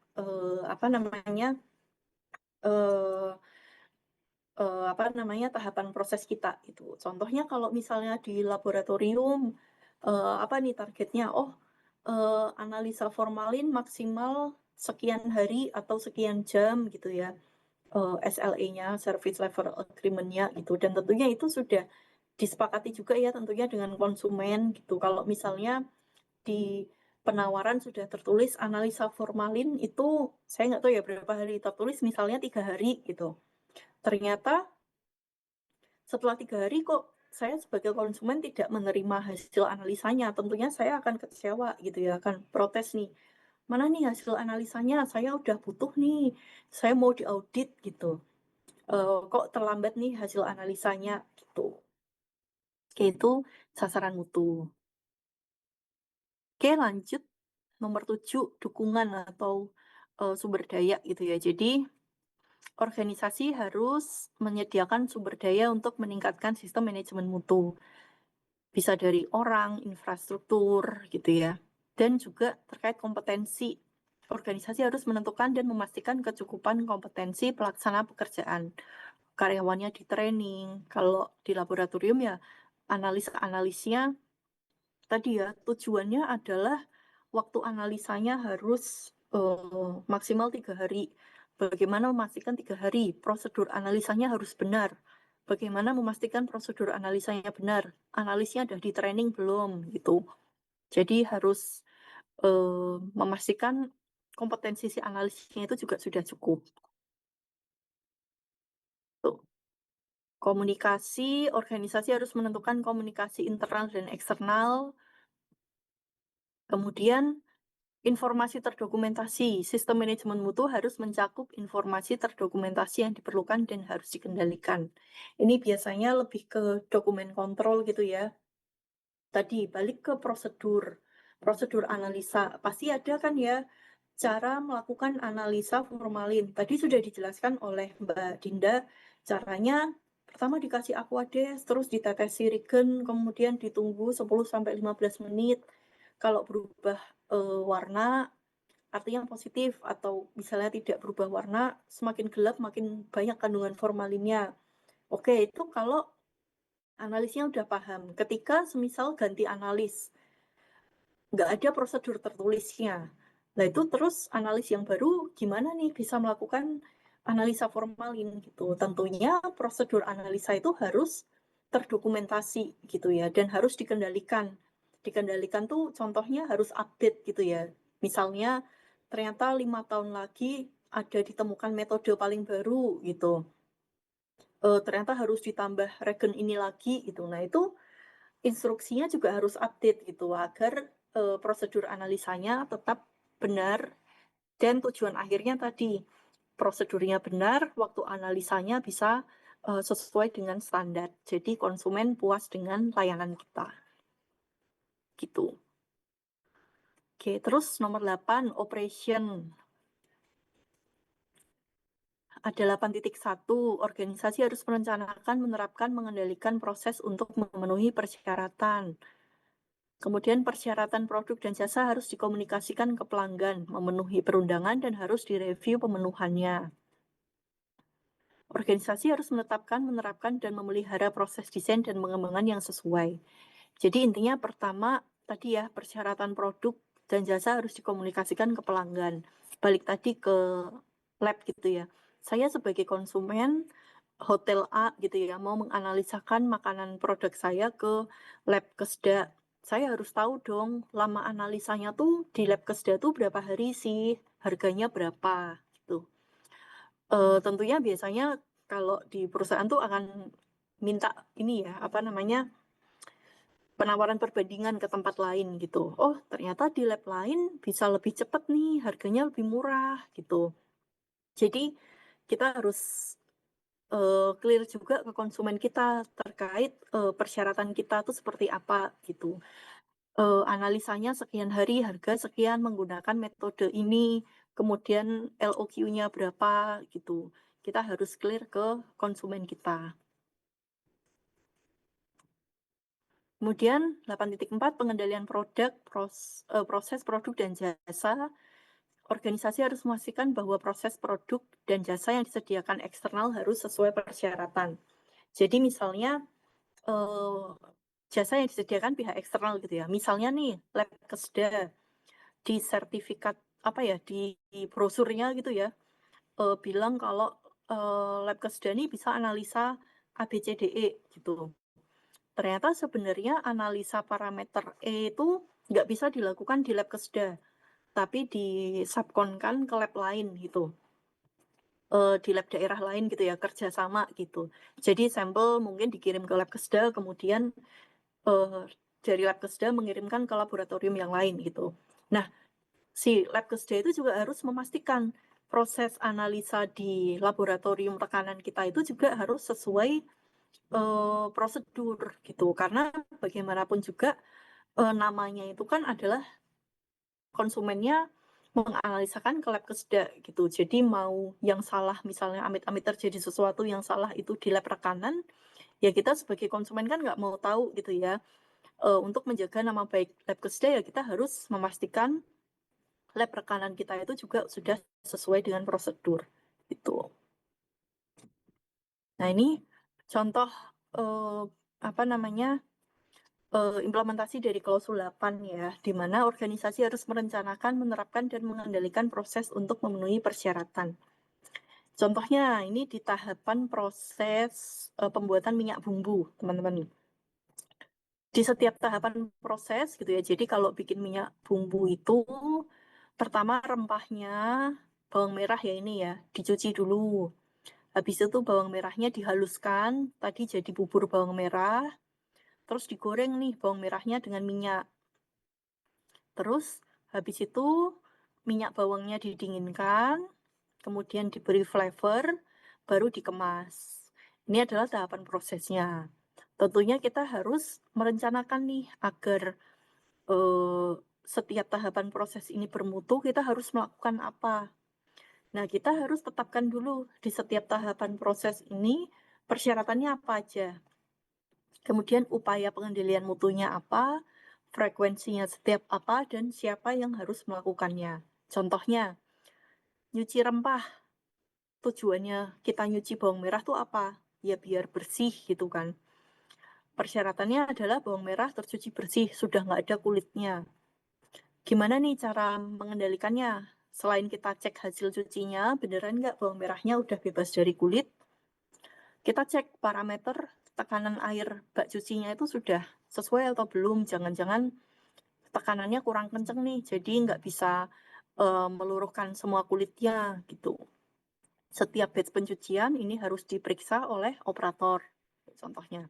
tahapan proses kita gitu. Contohnya kalau misalnya di laboratorium, apa nih targetnya? Analisa formalin maksimal sekian hari atau sekian jam gitu ya. SLA-nya, Service Level Agreement-nya gitu. Dan tentunya itu sudah disepakati juga ya tentunya dengan konsumen gitu. Kalau misalnya di penawaran sudah tertulis analisa formalin itu, saya nggak tahu ya berapa hari tertulis, misalnya 3 hari gitu. Ternyata setelah 3 hari kok saya sebagai konsumen tidak menerima hasil analisanya, tentunya saya akan kecewa gitu ya, akan protes nih. Mana nih hasil analisanya? Saya udah butuh nih, saya mau diaudit gitu. Kok terlambat nih hasil analisanya gitu. Oke, itu sasaran mutu. Oke, lanjut. Nomor 7, dukungan atau sumber daya gitu ya. Jadi, organisasi harus menyediakan sumber daya untuk meningkatkan sistem manajemen mutu. Bisa dari orang, infrastruktur gitu ya. Dan juga terkait kompetensi. Organisasi harus menentukan dan memastikan kecukupan kompetensi pelaksana pekerjaan. Karyawannya di training. Kalau di laboratorium ya analis-analisnya tadi ya tujuannya adalah waktu analisanya harus maksimal 3 hari. Bagaimana memastikan 3 hari? Prosedur analisanya harus benar. Bagaimana memastikan prosedur analisanya benar? Analisnya sudah di training belum gitu. Jadi harus memastikan kompetensi si analisnya itu juga sudah cukup. Tuh. Komunikasi, organisasi harus menentukan komunikasi internal dan eksternal. Kemudian informasi terdokumentasi. Sistem manajemen mutu harus mencakup informasi terdokumentasi yang diperlukan dan harus dikendalikan. Ini biasanya lebih ke dokumen kontrol gitu ya. Tadi balik ke prosedur analisa. Pasti ada kan ya cara melakukan analisa formalin. Tadi sudah dijelaskan oleh Mbak Dinda, caranya pertama dikasih aquades, terus ditetesi regen, kemudian ditunggu 10-15 menit. Kalau berubah warna, artinya positif, atau misalnya tidak berubah warna, semakin gelap makin banyak kandungan formalinnya. Oke, itu kalau analisnya udah paham. Ketika semisal ganti analis, nggak ada prosedur tertulisnya. Nah itu terus analis yang baru gimana nih bisa melakukan analisa formalin gitu. Tentunya prosedur analisa itu harus terdokumentasi gitu ya dan harus dikendalikan. Dikendalikan tuh contohnya harus update gitu ya. Misalnya ternyata 5 tahun lagi ada ditemukan metode paling baru gitu. Ternyata harus ditambah regen ini lagi gitu. Nah itu instruksinya juga harus update gitu agar prosedur analisanya tetap benar dan tujuan akhirnya tadi prosedurnya benar, waktu analisanya bisa sesuai dengan standar. Jadi konsumen puas dengan layanan kita. Gitu. Oke, terus nomor 8, operation. Ada 8.1, organisasi harus merencanakan, menerapkan, mengendalikan proses untuk memenuhi persyaratan. Kemudian persyaratan produk dan jasa harus dikomunikasikan ke pelanggan, memenuhi perundangan dan harus direview pemenuhannya. Organisasi harus menetapkan, menerapkan, dan memelihara proses desain dan pengembangan yang sesuai. Jadi intinya pertama, tadi ya, persyaratan produk dan jasa harus dikomunikasikan ke pelanggan. Balik tadi ke lab gitu ya. Saya sebagai konsumen hotel A gitu ya, mau menganalisakan makanan produk saya ke lab Kesda. Saya harus tahu dong, lama analisanya tuh di lab Kesda tuh berapa hari sih, harganya berapa gitu. Tentunya biasanya kalau di perusahaan tuh akan minta ini ya, penawaran perbandingan ke tempat lain gitu. Oh, ternyata di lab lain bisa lebih cepat nih, harganya lebih murah gitu. Jadi kita harus clear juga ke konsumen kita terkait persyaratan kita tuh seperti apa gitu. Analisanya sekian hari, harga sekian menggunakan metode ini, kemudian LOQ-nya berapa gitu. Kita harus clear ke konsumen kita. Kemudian 8.4 pengendalian produk, proses produk dan jasa. organisasi harus memastikan bahwa proses produk dan jasa yang disediakan eksternal harus sesuai persyaratan. Jadi misalnya jasa yang disediakan pihak eksternal gitu ya. Misalnya nih lab Kesda di sertifikat apa ya di brosurnya gitu ya bilang kalau lab Kesda ini bisa analisa ABCDE gitu. Ternyata sebenarnya analisa parameter E itu nggak bisa dilakukan di lab Kesda, tapi disubkonkan ke lab lain gitu. Di lab daerah lain gitu ya, kerjasama gitu. Jadi sampel mungkin dikirim ke lab Kesda, kemudian dari lab Kesda mengirimkan ke laboratorium yang lain gitu. Nah, si lab Kesda itu juga harus memastikan proses analisa di laboratorium rekanan kita itu juga harus sesuai prosedur gitu. Karena bagaimanapun juga namanya itu kan adalah konsumennya menganalisakan ke lab Kesda gitu. Jadi mau yang salah misalnya amit-amit terjadi sesuatu yang salah itu di lab rekanan, ya kita sebagai konsumen kan nggak mau tahu gitu ya. Untuk menjaga nama baik lab Kesda ya kita harus memastikan lab rekanan kita itu juga sudah sesuai dengan prosedur itu. Nah ini contoh apa namanya implementasi dari klausul 8 ya, di mana organisasi harus merencanakan, menerapkan, dan mengendalikan proses untuk memenuhi persyaratan. Contohnya ini di tahapan proses pembuatan minyak bumbu, teman-teman. Di setiap tahapan proses gitu ya, jadi kalau bikin minyak bumbu itu, pertama rempahnya, bawang merah ya ini ya, dicuci dulu. Habis itu bawang merahnya dihaluskan, tadi jadi bubur bawang merah, terus digoreng nih bawang merahnya dengan minyak. Terus habis itu minyak bawangnya didinginkan, kemudian diberi flavor, baru dikemas. Ini adalah tahapan prosesnya. Tentunya kita harus merencanakan nih agar setiap tahapan proses ini bermutu, kita harus melakukan apa. Nah, kita harus tetapkan dulu di setiap tahapan proses ini persyaratannya apa aja. Kemudian upaya pengendalian mutunya apa, frekuensinya setiap apa, dan siapa yang harus melakukannya. Contohnya, nyuci rempah. Tujuannya kita nyuci bawang merah tuh apa? Ya biar bersih gitu kan. Persyaratannya adalah bawang merah tercuci bersih, sudah nggak ada kulitnya. Gimana nih cara mengendalikannya? Selain kita cek hasil cucinya, beneran nggak bawang merahnya udah bebas dari kulit? Kita cek parameter tekanan air bak cucinya itu sudah sesuai atau belum. Jangan-jangan tekanannya kurang kenceng nih, jadi nggak bisa meluruhkan semua kulitnya gitu. Setiap batch pencucian ini harus diperiksa oleh operator, contohnya.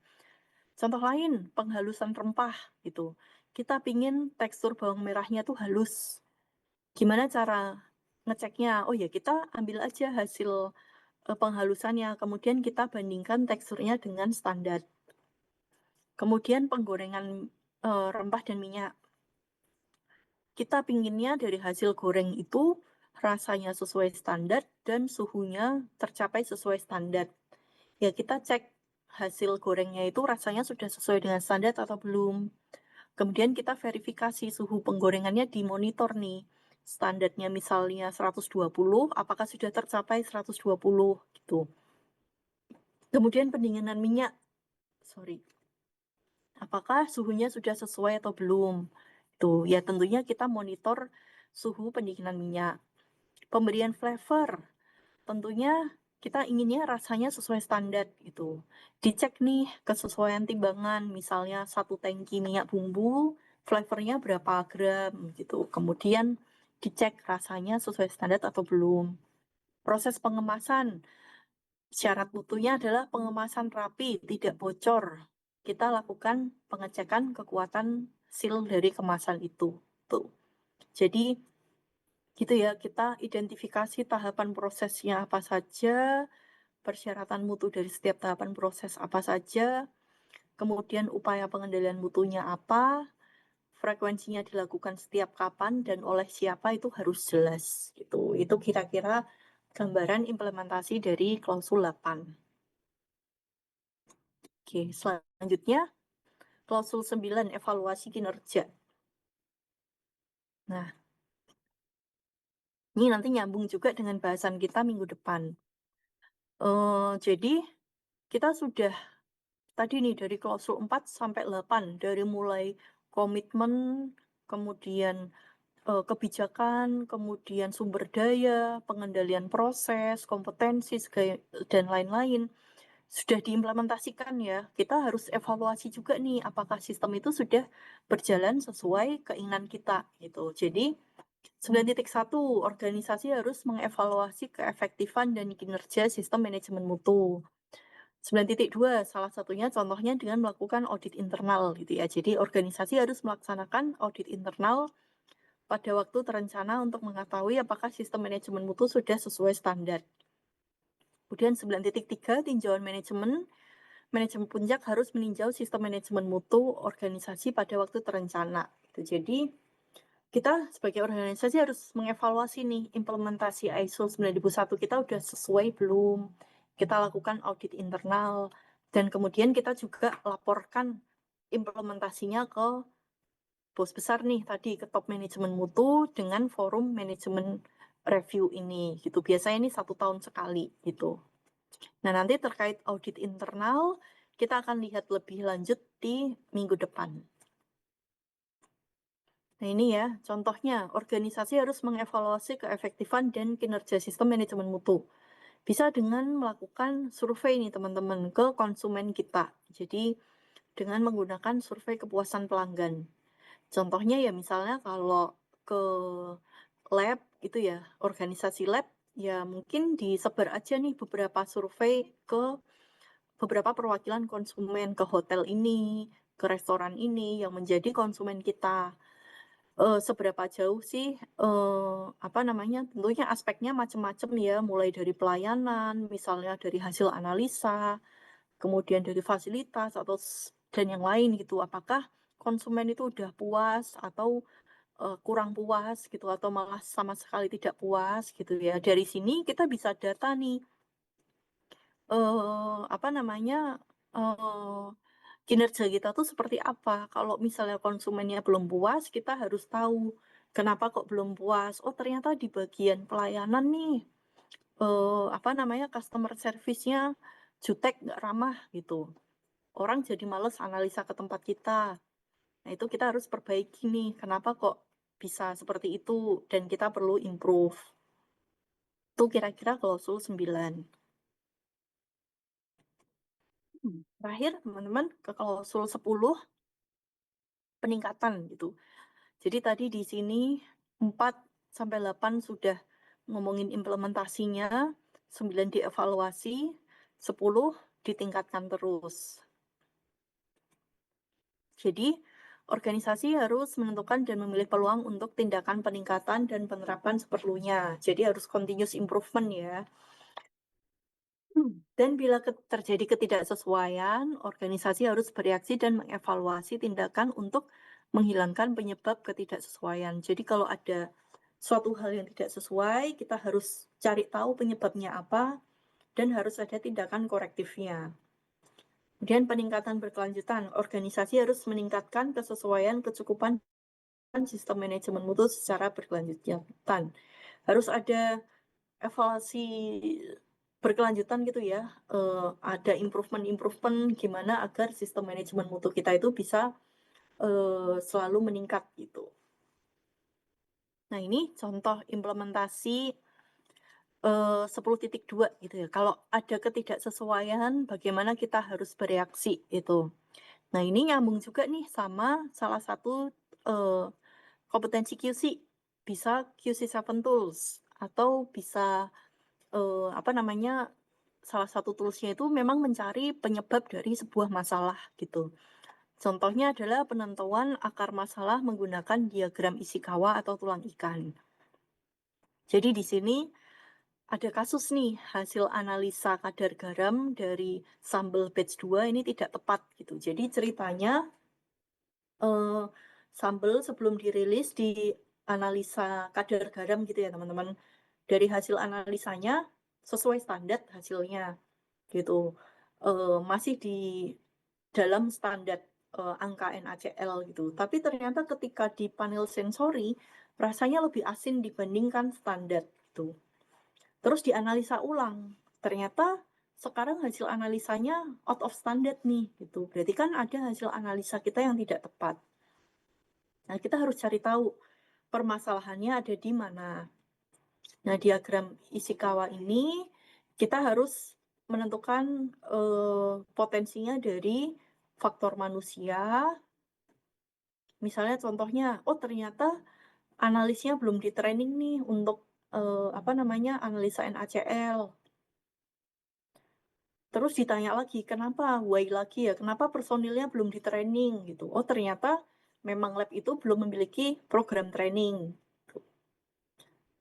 Contoh lain, penghalusan rempah gitu. Kita pingin tekstur bawang merahnya tuh halus. Gimana cara ngeceknya? Oh ya, kita ambil aja hasil penghalusannya, kemudian kita bandingkan teksturnya dengan standar. Kemudian penggorengan rempah dan minyak. Kita pinginnya dari hasil goreng itu rasanya sesuai standar dan suhunya tercapai sesuai standar. Ya kita cek hasil gorengnya itu rasanya sudah sesuai dengan standar atau belum. Kemudian kita verifikasi suhu penggorengannya di monitor nih. Standarnya misalnya 120, apakah sudah tercapai 120 gitu. Kemudian pendinginan minyak. Apakah suhunya sudah sesuai atau belum? Tuh, ya tentunya kita monitor suhu pendinginan minyak. Pemberian flavor. Tentunya kita inginnya rasanya sesuai standar gitu. Dicek nih kesesuaian timbangan, misalnya 1 tangki minyak bumbu, flavornya berapa gram gitu. Kemudian dicek rasanya sesuai standar atau belum. Proses pengemasan, syarat mutunya adalah pengemasan rapi, tidak bocor. Kita lakukan pengecekan kekuatan seal dari kemasan itu. Tuh. Jadi gitu ya, kita identifikasi tahapan prosesnya apa saja, persyaratan mutu dari setiap tahapan proses apa saja, kemudian upaya pengendalian mutunya apa, frekuensinya dilakukan setiap kapan dan oleh siapa itu harus jelas gitu. Itu kira-kira gambaran implementasi dari klausul 8. Oke, selanjutnya klausul 9 evaluasi kinerja. Nah, Ini nanti nyambung juga dengan bahasan kita minggu depan. Jadi kita sudah tadi nih dari klausul 4 sampai 8, dari mulai komitmen, kemudian kebijakan, kemudian sumber daya, pengendalian proses, kompetensi, dan lain-lain sudah diimplementasikan ya. Kita harus evaluasi juga nih apakah sistem itu sudah berjalan sesuai keinginan kita gitu. Jadi 9.1 organisasi harus mengevaluasi keefektifan dan kinerja sistem manajemen mutu. 9.2 salah satunya contohnya dengan melakukan audit internal gitu ya. Jadi organisasi harus melaksanakan audit internal pada waktu terencana untuk mengetahui apakah sistem manajemen mutu sudah sesuai standar. Kemudian 9.3 tinjauan manajemen puncak harus meninjau sistem manajemen mutu organisasi pada waktu terencana. Gitu. Jadi kita sebagai organisasi harus mengevaluasi nih implementasi ISO 9001 kita udah sesuai belum. Kita lakukan audit internal dan kemudian kita juga laporkan implementasinya ke bos besar nih tadi ke top manajemen mutu dengan forum manajemen review ini gitu. Biasanya ini 1 tahun sekali gitu. Nah, nanti terkait audit internal kita akan lihat lebih lanjut di minggu depan. Nah, ini ya contohnya organisasi harus mengevaluasi keefektifan dan kinerja sistem manajemen mutu. Bisa dengan melakukan survei nih teman-teman ke konsumen kita. Jadi dengan menggunakan survei kepuasan pelanggan. Contohnya ya misalnya kalau ke lab gitu ya, organisasi lab ya mungkin disebar aja nih beberapa survei ke beberapa perwakilan konsumen ke hotel ini, ke restoran ini yang menjadi konsumen kita. Seberapa jauh sih apa namanya? Tentunya aspeknya macam-macam ya, mulai dari pelayanan, misalnya dari hasil analisa, kemudian dari fasilitas atau dan yang lain gitu. Apakah konsumen itu udah puas atau kurang puas gitu atau malah sama sekali tidak puas gitu ya. Dari sini kita bisa data nih apa namanya kinerja kita tuh seperti apa. Kalau misalnya konsumennya belum puas, kita harus tahu kenapa kok belum puas. Oh ternyata di bagian pelayanan nih apa namanya customer service-nya jutek nggak ramah gitu. Orang jadi males analisa ke tempat kita. Nah itu kita harus perbaiki nih. Kenapa kok bisa seperti itu dan kita perlu improve. Itu kira-kira klausul 9. Terakhir teman-teman ke klausul 10 peningkatan gitu. Jadi tadi di sini 4 sampai 8 sudah ngomongin implementasinya, 9 dievaluasi, 10 ditingkatkan terus. Jadi organisasi harus menentukan dan memilih peluang untuk tindakan peningkatan dan penerapan seperlunya. Jadi harus continuous improvement ya. Dan bila terjadi ketidaksesuaian, organisasi harus bereaksi dan mengevaluasi tindakan untuk menghilangkan penyebab ketidaksesuaian. Jadi kalau ada suatu hal yang tidak sesuai, kita harus cari tahu penyebabnya apa dan harus ada tindakan korektifnya. Kemudian peningkatan berkelanjutan, organisasi harus meningkatkan kesesuaian kecukupan sistem manajemen mutu secara berkelanjutan. Harus ada evaluasi berkelanjutan gitu ya, ada improvement gimana agar sistem manajemen mutu kita itu bisa selalu meningkat gitu. Nah ini contoh implementasi 10.2 gitu ya. Kalau ada ketidaksesuaian, bagaimana kita harus bereaksi itu. Nah ini nyambung juga nih sama salah satu kompetensi QC, bisa QC7 tools atau bisa apa namanya salah satu toolsnya itu memang mencari penyebab dari sebuah masalah gitu. Contohnya adalah penentuan akar masalah menggunakan diagram Ishikawa atau tulang ikan. Jadi di sini ada kasus nih, hasil analisa kadar garam dari sambal batch 2 ini tidak tepat gitu. Jadi ceritanya sambal sebelum dirilis di analisa kadar garam gitu ya teman-teman. Dari hasil analisanya sesuai standar hasilnya gitu. Masih di dalam standar angka NaCl gitu. Tapi ternyata ketika di panel sensori rasanya lebih asin dibandingkan standar gitu. Terus dianalisa ulang. Ternyata sekarang hasil analisanya out of standard nih gitu. Berarti kan ada hasil analisa kita yang tidak tepat. Nah, kita harus cari tahu permasalahannya ada di mana. Nah, diagram Ishikawa ini kita harus menentukan potensinya dari faktor manusia. Misalnya contohnya, oh ternyata analisnya belum di training nih untuk analisa NaCl. Terus ditanya lagi, kenapa? Why lagi ya? Kenapa personilnya belum di training gitu? Oh ternyata memang lab itu belum memiliki program training.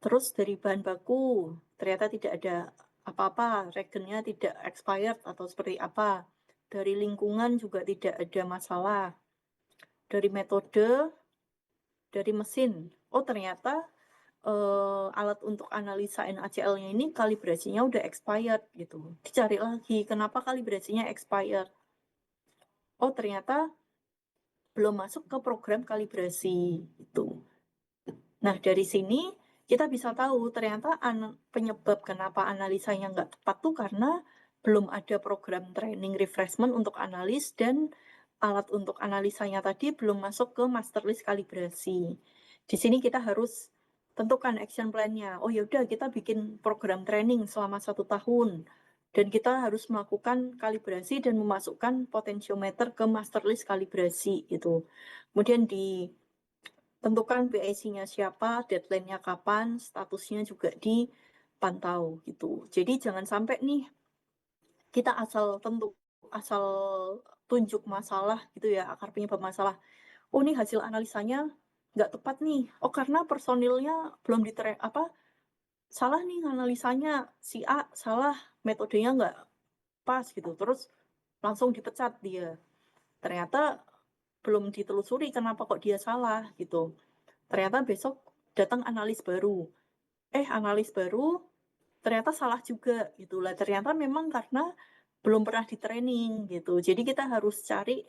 Terus dari bahan baku, ternyata tidak ada apa-apa, regennya tidak expired atau seperti apa. Dari lingkungan juga tidak ada masalah. Dari metode, dari mesin, oh ternyata alat untuk analisa NaCl-nya ini kalibrasinya udah expired gitu. Dicari lagi, kenapa kalibrasinya expired? Oh ternyata belum masuk ke program kalibrasi itu. Nah dari sini kita bisa tahu ternyata penyebab kenapa analisanya nggak tepat tuh karena belum ada program training refreshment untuk analis dan alat untuk analisanya tadi belum masuk ke master list kalibrasi. Di sini kita harus tentukan action plan-nya. Oh yaudah kita bikin program training selama 1 tahun. Dan kita harus melakukan kalibrasi dan memasukkan potentiometer ke master list kalibrasi gitu. Kemudian ditentukan PIC-nya siapa, deadline-nya kapan, statusnya juga dipantau gitu. Jadi jangan sampai nih kita asal tunjuk masalah gitu ya, akar penyebab masalah. Oh nih hasil analisanya nggak tepat nih. Oh karena personilnya belum salah nih analisanya, si A salah, metodenya nggak pas gitu. Terus langsung dipecat dia. Ternyata belum ditelusuri kenapa kok dia salah gitu. Ternyata besok datang analis baru. Analis baru ternyata salah juga gitu lah. Ternyata memang karena belum pernah di training gitu. Jadi kita harus cari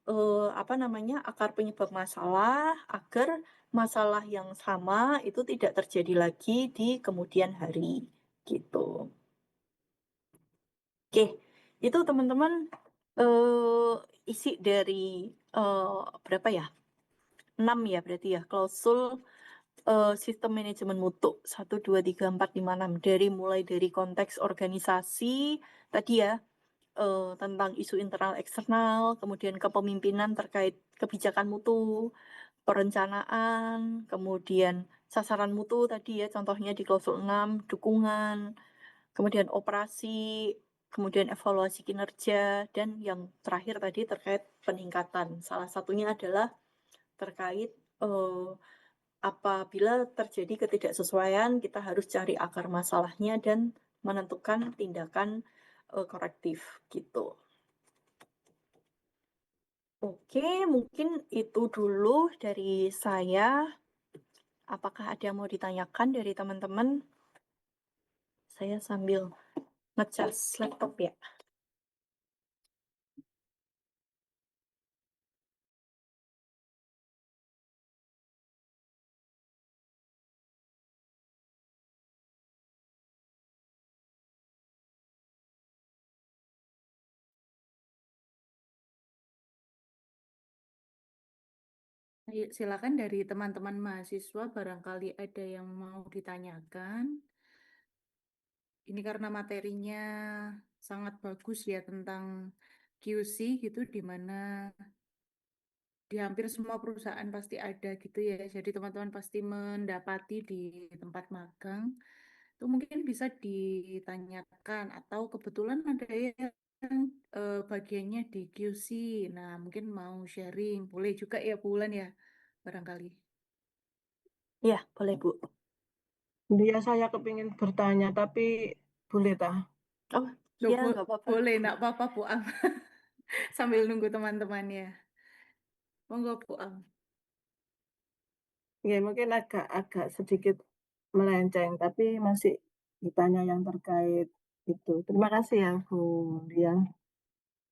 akar penyebab masalah agar masalah yang sama itu tidak terjadi lagi di kemudian hari gitu. Oke, itu teman-teman isi dari berapa ya? 6 ya berarti ya, klausul sistem manajemen mutu 1, 2, 3, 4, 5, 6 mulai dari konteks organisasi tadi ya, tentang isu internal eksternal, kemudian kepemimpinan terkait kebijakan mutu, perencanaan, kemudian sasaran mutu tadi ya contohnya di klausul 6, dukungan, kemudian operasi, kemudian evaluasi kinerja, dan yang terakhir tadi terkait peningkatan. Salah satunya adalah terkait apabila terjadi ketidaksesuaian, kita harus cari akar masalahnya dan menentukan tindakan korektif gitu. Oke, mungkin itu dulu dari saya. Apakah ada yang mau ditanyakan dari teman-teman? Saya sambil ngecas laptop ya. Ayo, silakan dari teman-teman mahasiswa barangkali ada yang mau ditanyakan. Ini karena materinya sangat bagus ya tentang QC gitu, di mana di hampir semua perusahaan pasti ada gitu ya. Jadi teman-teman pasti mendapati di tempat magang. Itu mungkin bisa ditanyakan atau kebetulan ada yang bagiannya di QC. Nah, mungkin mau sharing. Boleh juga ya Bu Wulan ya, barangkali. Iya, boleh Bu. Dia saya kepingin bertanya, tapi boleh tah? Oh, Loh, iya nggak apa-apa. boleh, enggak apa-apa Bu Am. Sambil nunggu teman-temannya. Monggo Bu Am. Ya, mungkin agak sedikit melenceng, tapi masih ditanya yang terkait itu. Terima kasih ya Bu Dia,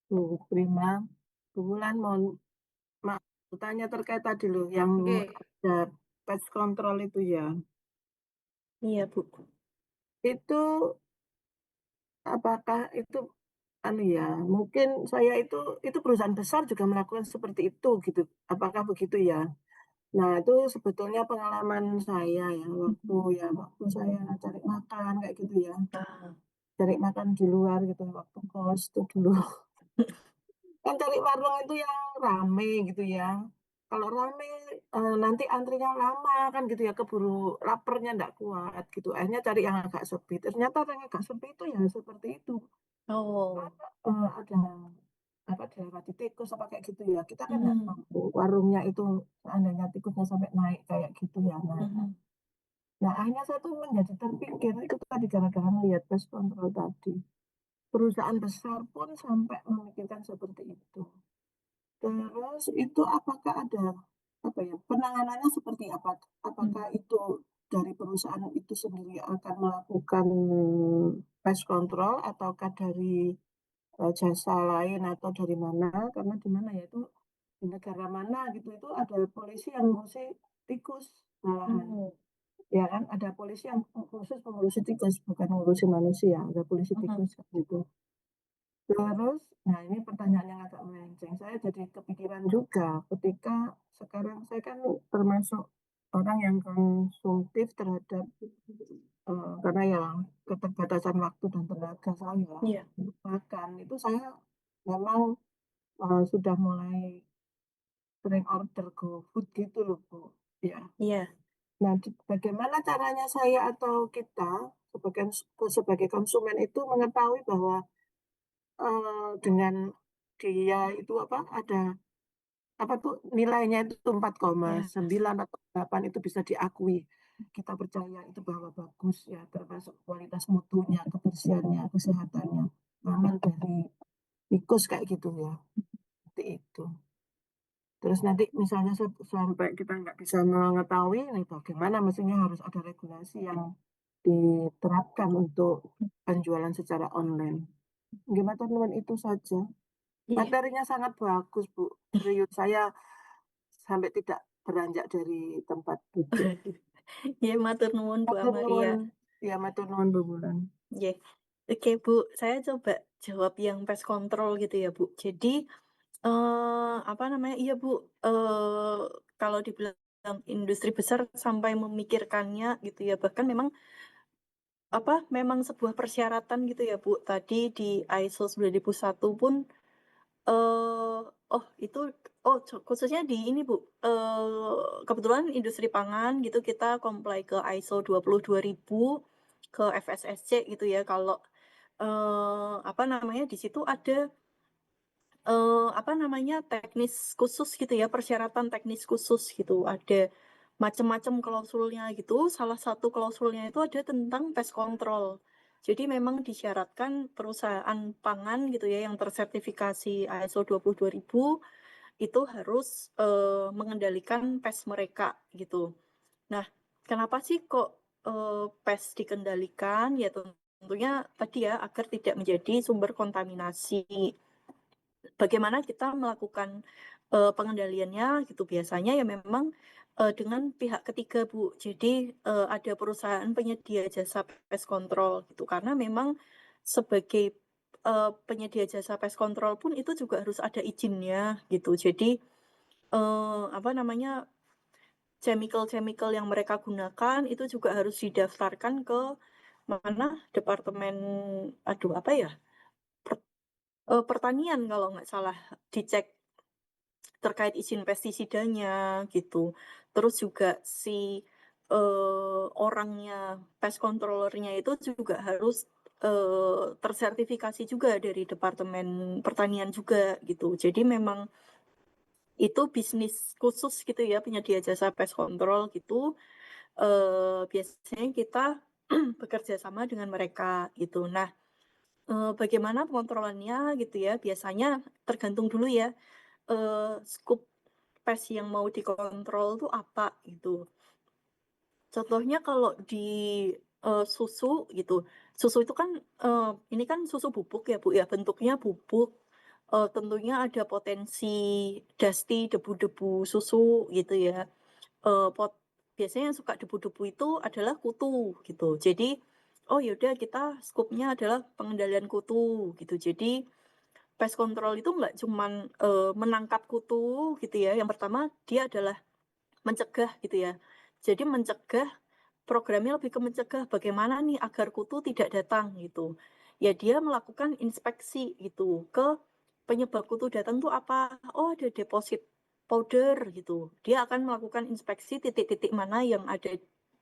Bu Prima. Bu Wulan, mohon Tanya terkait tadi loh, yang Oke. ada pest control itu ya. Iya, Bu. Itu apakah itu ya, mungkin saya itu perusahaan besar juga melakukan seperti itu gitu. Apakah begitu ya? Nah, itu sebetulnya pengalaman saya ya waktu saya cari makan kayak gitu ya. Ah, Cari makan di luar gitu waktu kos itu dulu. Kan cari warung itu yang rame gitu ya. Kalau rame nanti antrinya lama kan gitu ya, keburu lapernya nggak kuat gitu. Akhirnya cari yang agak sepi. Ternyata yang agak sepi itu ya seperti itu. oh. Ada apa dilewati tikus apa kayak gitu ya. Kita kan nggak Mhm, tahu warungnya itu seandainya tikusnya sampai naik kayak gitu ya. mhm, Nah, akhirnya saya tuh menjadi terpikir itu tadi gara-gara melihat pest control tadi. Perusahaan besar pun sampai memikirkan seperti itu. Terus itu apakah ada apa ya penanganannya seperti apa? Apakah itu dari perusahaan itu sendiri akan melakukan pest control ataukah dari jasa lain atau dari mana? Karena di mana ya itu di negara mana gitu itu ada polisi yang ngurusi tikus malahan. mhm, Ya kan ada polisi yang khusus mengurusi tikus bukan mengurusi manusia, ada polisi mhm. tikus gitu. Terus, nah ini pertanyaan yang agak melenceng. Saya jadi kepikiran juga ketika sekarang saya kan termasuk orang yang konsumtif terhadap karena ya keterbatasan waktu dan tenaga saya Iya, untuk makan itu saya memang sudah mulai sering order GoFood gitu loh Bu. Ya. iya, Nah, bagaimana caranya saya atau kita sebagai konsumen itu mengetahui bahwa dengan dia itu apa ada apa tuh nilainya itu iya, 4,9 atau 8 itu bisa diakui. Kita percaya itu bahwa bagus ya, termasuk kualitas mutunya, kebersihannya, kesehatannya, aman dari tikus kayak gitu ya. Seperti itu. Terus nanti misalnya sampai kita nggak bisa mengetahui, nih bagaimana mestinya harus ada regulasi yang diterapkan untuk penjualan secara online. Gimana teman itu saja. iya. Materinya sangat bagus, Bu. Serius, saya sampai tidak beranjak dari tempat duduk. Iya, matur nuwun Bu Matur Amaria. nuwun, ya matur nuwun Bu Bulan. Iya. Oke, Bu, saya coba jawab yang pest control gitu ya, Bu. Jadi, apa namanya, iya, Bu, kalau dibilang industri besar sampai memikirkannya gitu ya, bahkan memang apa, memang sebuah persyaratan gitu ya, Bu. Tadi di ISO 9001 pun, oh itu khususnya di ini, Bu, kebetulan industri pangan gitu kita comply ke ISO 22000, ke FSSC gitu ya. Kalau, apa namanya, di situ ada apa namanya, teknis khusus gitu ya, persyaratan teknis khusus gitu. Ada macam-macam klausulnya gitu, salah satu klausulnya itu ada tentang pest control. Jadi memang disyaratkan perusahaan pangan gitu ya, yang tersertifikasi ISO 22000 itu harus, mengendalikan pest mereka gitu. Nah, kenapa sih kok, pest dikendalikan? Ya tentunya tadi ya, agar tidak menjadi sumber kontaminasi. Bagaimana kita melakukan, pengendaliannya gitu, biasanya ya memang, dengan pihak ketiga, Bu. Jadi, ada perusahaan penyedia jasa pest control gitu, karena memang sebagai, penyedia jasa pest control pun itu juga harus ada izinnya gitu. Jadi, apa namanya, chemical-chemical yang mereka gunakan itu juga harus didaftarkan ke mana, departemen aduh apa ya, pertanian kalau nggak salah, dicek terkait izin pestisidanya gitu. Terus juga si, orangnya, pest controllernya itu juga harus, tersertifikasi juga dari Departemen Pertanian juga gitu. Jadi memang itu bisnis khusus gitu ya, penyedia jasa pest control gitu, biasanya kita bekerja sama dengan mereka gitu. Nah, bagaimana pengontrolannya gitu ya, biasanya tergantung dulu ya, skup pes yang mau dikontrol tuh apa gitu. Contohnya kalau di, susu gitu, susu itu kan, ini kan susu bubuk ya, Bu, ya, bentuknya bubuk, tentunya ada potensi dusty, debu-debu susu gitu ya. Biasanya yang suka debu-debu itu adalah kutu gitu. Jadi, oh yaudah kita skupnya adalah pengendalian kutu gitu. Jadi pest control itu nggak cuman menangkap kutu gitu ya. Yang pertama dia adalah mencegah gitu ya. Jadi mencegah, programnya lebih ke mencegah bagaimana nih agar kutu tidak datang gitu. Ya dia melakukan inspeksi gitu ke penyebab kutu datang tuh apa? Oh ada deposit powder gitu. Dia akan melakukan inspeksi titik-titik mana yang ada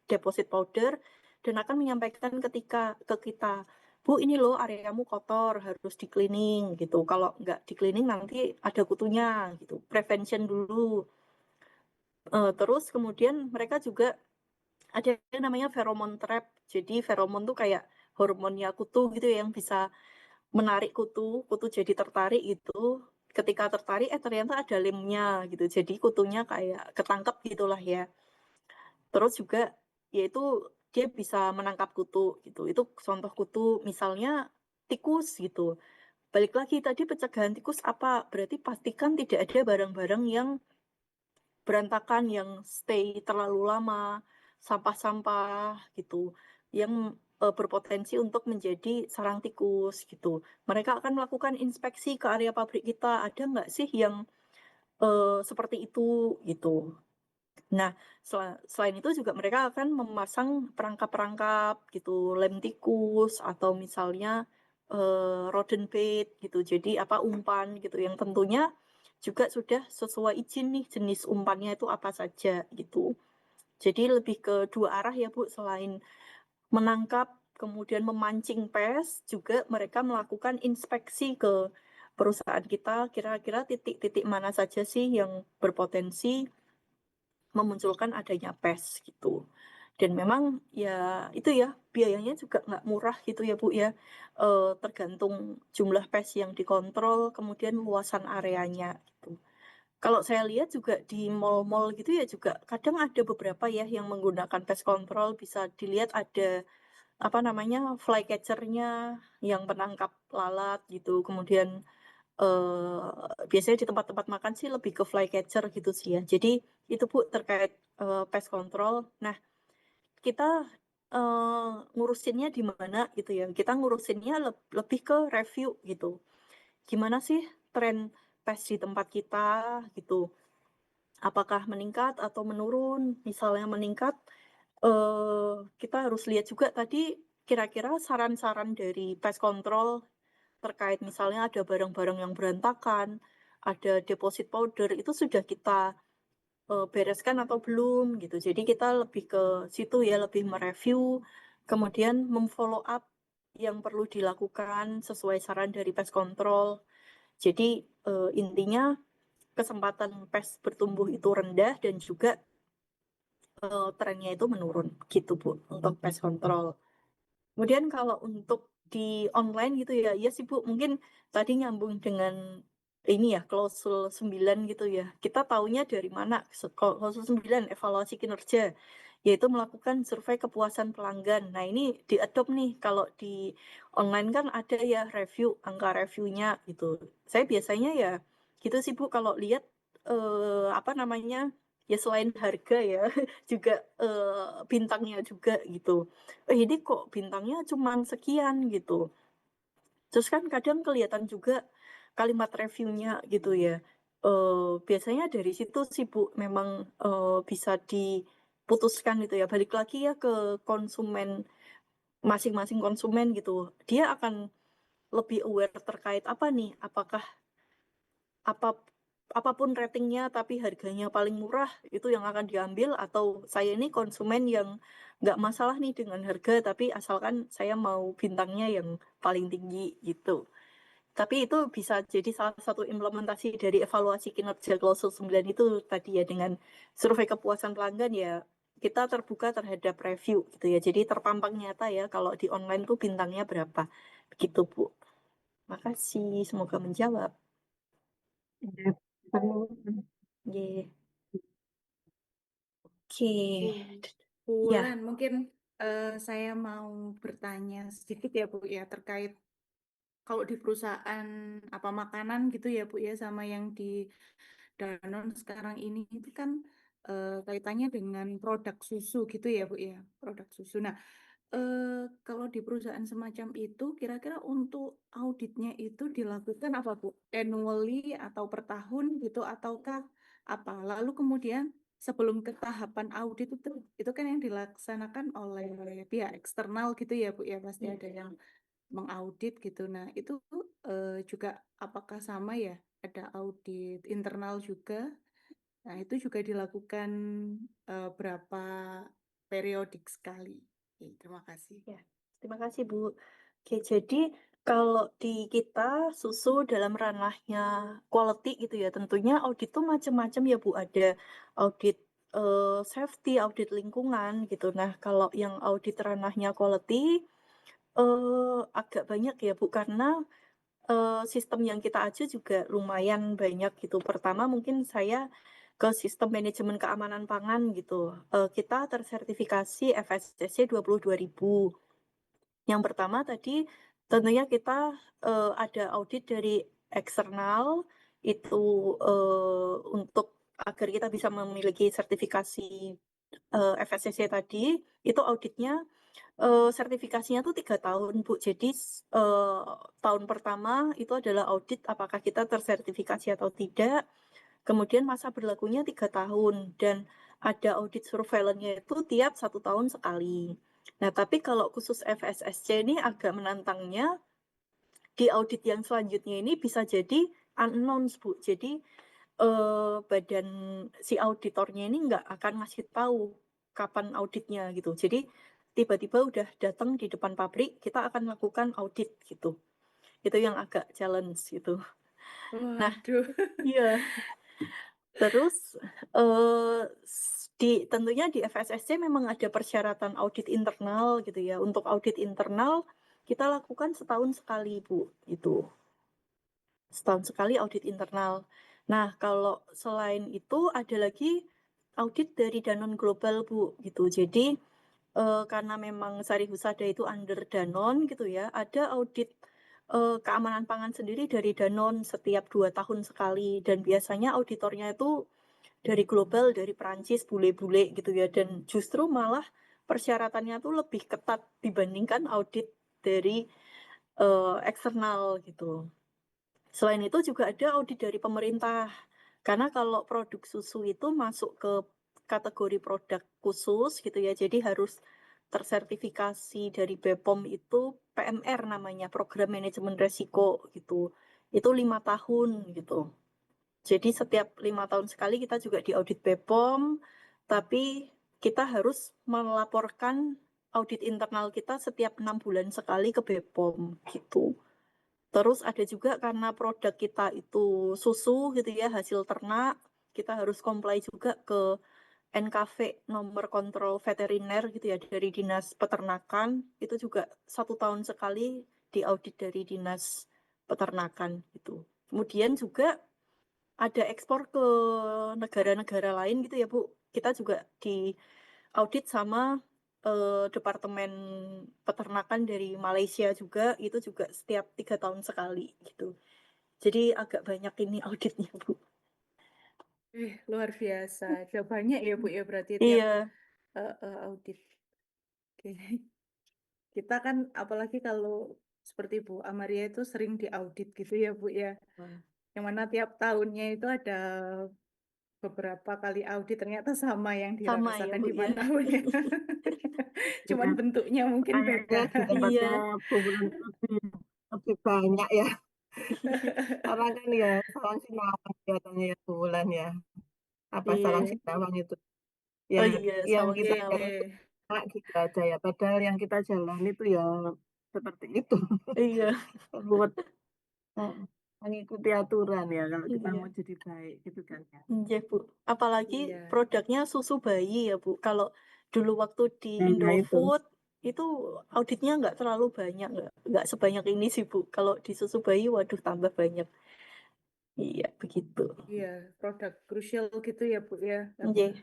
deposit powder dan akan menyampaikan ke kita, Bu ini loh areamu kotor harus di cleaning gitu. Kalau nggak di cleaning nanti ada kutunya gitu. Prevention dulu. Terus kemudian mereka juga ada yang namanya pheromone trap. Jadi pheromone tuh kayak hormonnya kutu gitu ya, yang bisa menarik kutu jadi tertarik gitu. Ketika tertarik, ternyata ada lemnya gitu. Jadi kutunya kayak ketangkep gitulah ya. Terus juga yaitu dia bisa menangkap kutu gitu. Itu contoh kutu misalnya tikus gitu. Balik lagi tadi pencegahan tikus apa? Berarti pastikan tidak ada barang-barang yang berantakan, yang stay terlalu lama, sampah-sampah gitu, yang berpotensi untuk menjadi sarang tikus gitu. Mereka akan melakukan inspeksi ke area pabrik kita, ada nggak sih yang seperti itu gitu. Nah, selain itu juga mereka akan memasang perangkap-perangkap gitu, lem tikus atau misalnya rodent bait gitu. Jadi apa umpan gitu yang tentunya juga sudah sesuai izin nih jenis umpannya itu apa saja gitu. Jadi lebih ke dua arah ya Bu, selain menangkap kemudian memancing pes, juga mereka melakukan inspeksi ke perusahaan kita kira-kira titik-titik mana saja sih yang berpotensi memunculkan adanya pes gitu. Dan memang ya itu ya biayanya juga nggak murah gitu ya Bu ya. Tergantung jumlah pes yang dikontrol, kemudian luasan areanya gitu. Kalau saya lihat juga di mall-mall gitu ya juga kadang ada beberapa ya yang menggunakan pest control, bisa dilihat ada apa namanya flycatcher-nya yang penangkap lalat gitu. Kemudian biasanya di tempat-tempat makan sih lebih ke flycatcher gitu sih ya. Jadi itu Bu terkait pest control. Nah, kita ngurusinnya di mana gitu ya. Kita ngurusinnya lebih ke review gitu. Gimana sih tren pest di tempat kita gitu. Apakah meningkat atau menurun? Misalnya meningkat, kita harus lihat juga tadi kira-kira saran-saran dari pest control terkait misalnya ada barang-barang yang berantakan, ada deposit powder, itu sudah kita bereskan atau belum gitu. Jadi kita lebih ke situ ya, lebih mereview, kemudian memfollow up yang perlu dilakukan sesuai saran dari pest control. Jadi intinya kesempatan pest bertumbuh itu rendah dan juga trennya itu menurun gitu Bu untuk pest control. Kemudian kalau untuk di online gitu ya, iya sih Bu, mungkin tadi nyambung dengan ini ya, klausul 9 gitu ya. Kita taunya dari mana? Klausul 9, evaluasi kinerja, yaitu melakukan survei kepuasan pelanggan. Nah ini diadopt nih, kalau di online kan ada ya review, angka reviewnya gitu. Saya biasanya ya gitu sih Bu, kalau lihat apa namanya, ya selain harga ya, juga bintangnya juga gitu. Ini kok bintangnya cuma sekian gitu. Terus kan kadang kelihatan juga kalimat reviewnya gitu ya. Biasanya dari situ sih Bu memang bisa diputuskan gitu ya. Balik lagi ya ke konsumen, masing-masing konsumen gitu. Dia akan lebih aware terkait apa nih? Apakah apa apapun ratingnya tapi harganya paling murah itu yang akan diambil, atau saya ini konsumen yang nggak masalah nih dengan harga tapi asalkan saya mau bintangnya yang paling tinggi gitu. Tapi itu bisa jadi salah satu implementasi dari evaluasi kinerja klausul 9 itu tadi ya, dengan survei kepuasan pelanggan ya kita terbuka terhadap review gitu ya. Jadi terpampang nyata ya kalau di online tuh bintangnya berapa. Begitu Bu. Makasih, semoga menjawab. Ya, perlu. Yeah. Oke. Ya. Bulan, mungkin saya mau bertanya sedikit ya Bu ya terkait kalau di perusahaan apa makanan gitu ya Bu ya, sama yang di Danone sekarang ini itu kan kaitannya dengan produk susu gitu ya Bu ya, produk susu. Nah, kalau di perusahaan semacam itu, kira-kira untuk auditnya itu dilakukan apa Bu? Annually atau per tahun gitu, ataukah apa? Lalu kemudian sebelum ke tahapan audit itu kan yang dilaksanakan oleh pihak eksternal gitu ya Bu ya, pasti ada yang mengaudit gitu. Nah, itu juga apakah sama ya? Ada audit internal juga. Nah, itu juga dilakukan berapa periodik sekali. Oke, terima kasih. Ya, terima kasih Bu. Oke, jadi kalau di kita susu dalam ranahnya quality gitu ya, tentunya audit tuh macam-macam ya Bu. Ada audit safety, audit lingkungan gitu. Nah, kalau yang audit ranahnya quality agak banyak ya Bu, karena sistem yang kita acu juga lumayan banyak gitu. Pertama mungkin saya ke sistem manajemen keamanan pangan gitu. Kita tersertifikasi FSSC 22.000. Yang pertama tadi tentunya kita ada audit dari eksternal itu untuk agar kita bisa memiliki sertifikasi FSCC tadi, itu auditnya sertifikasinya tuh 3 tahun Bu. Jadi tahun pertama itu adalah audit apakah kita tersertifikasi atau tidak. Kemudian masa berlakunya 3 tahun dan ada audit surveillance-nya itu tiap 1 tahun sekali. Nah, tapi kalau khusus FSSC ini agak menantangnya, di audit yang selanjutnya ini bisa jadi unknowns Bu. Jadi badan si auditornya ini nggak akan ngasih tahu kapan auditnya gitu. Jadi tiba-tiba udah datang di depan pabrik, kita akan lakukan audit gitu. Itu yang agak challenge gitu. Nah, Waduh. iya. Terus tentunya di FSSC memang ada persyaratan audit internal gitu ya. Untuk audit internal kita lakukan setahun sekali Bu, itu. Setahun sekali audit internal. Nah, kalau selain itu ada lagi audit dari Danone Global Bu, gitu. Jadi karena memang Sari Husada itu under Danone gitu ya, ada audit keamanan pangan sendiri dari Danone setiap 2 tahun sekali, dan biasanya auditornya itu dari global, dari Perancis, bule-bule gitu ya, dan justru malah persyaratannya tuh lebih ketat dibandingkan audit dari eksternal gitu. Selain itu juga ada audit dari pemerintah, karena kalau produk susu itu masuk ke kategori produk khusus gitu ya, jadi harus tersertifikasi dari BPOM itu PMR namanya, Program Manajemen Resiko gitu. Itu 5 tahun gitu. Jadi setiap 5 tahun sekali kita juga diaudit BPOM, tapi kita harus melaporkan audit internal kita setiap 6 bulan sekali ke BPOM gitu. Terus ada juga karena produk kita itu susu gitu ya, hasil ternak, kita harus comply juga ke NKV, nomor kontrol veteriner gitu ya, dari Dinas Peternakan. Itu juga 1 tahun sekali diaudit dari Dinas Peternakan gitu. Kemudian juga ada ekspor ke negara-negara lain gitu ya Bu. Kita juga di audit sama Departemen Peternakan dari Malaysia juga, itu juga setiap 3 tahun sekali gitu. Jadi agak banyak ini auditnya Bu. Luar biasa. Sudah banyak ya Bu ya berarti tiap Iya, audit. Oke. Kita kan apalagi kalau seperti Bu Amaria itu sering diaudit gitu ya Bu ya. Yang mana tiap tahunnya itu ada beberapa kali audit ternyata sama yang sama ya dirasakan Bu di ya. tahunnya. Cuman Ya, bentuknya mungkin beda. kayaknya di tempatnya Iya, bulan lebih banyak ya. Karena kan ya Salang Sinawang kelihatannya ya bulan ya. Apa Salang iya. Sinawang itu. Oh Ya iya, yang Sawang kita Iya, lihat Sinawang. itu enak gitu aja ya. Padahal yang kita jalan itu ya seperti itu. Iya, Buat mengikuti aturan ya kalau kita iya. mau jadi baik gitu kan ya. Iya Bu. Apalagi iya. produknya susu bayi ya Bu. Kalau dulu waktu di Nah itu. Indofood itu auditnya nggak terlalu banyak, nggak sebanyak ini sih Bu. Kalau di susu bayi, waduh tambah banyak. Iya, begitu. Iya, produk krusial gitu ya Bu ya. Iya,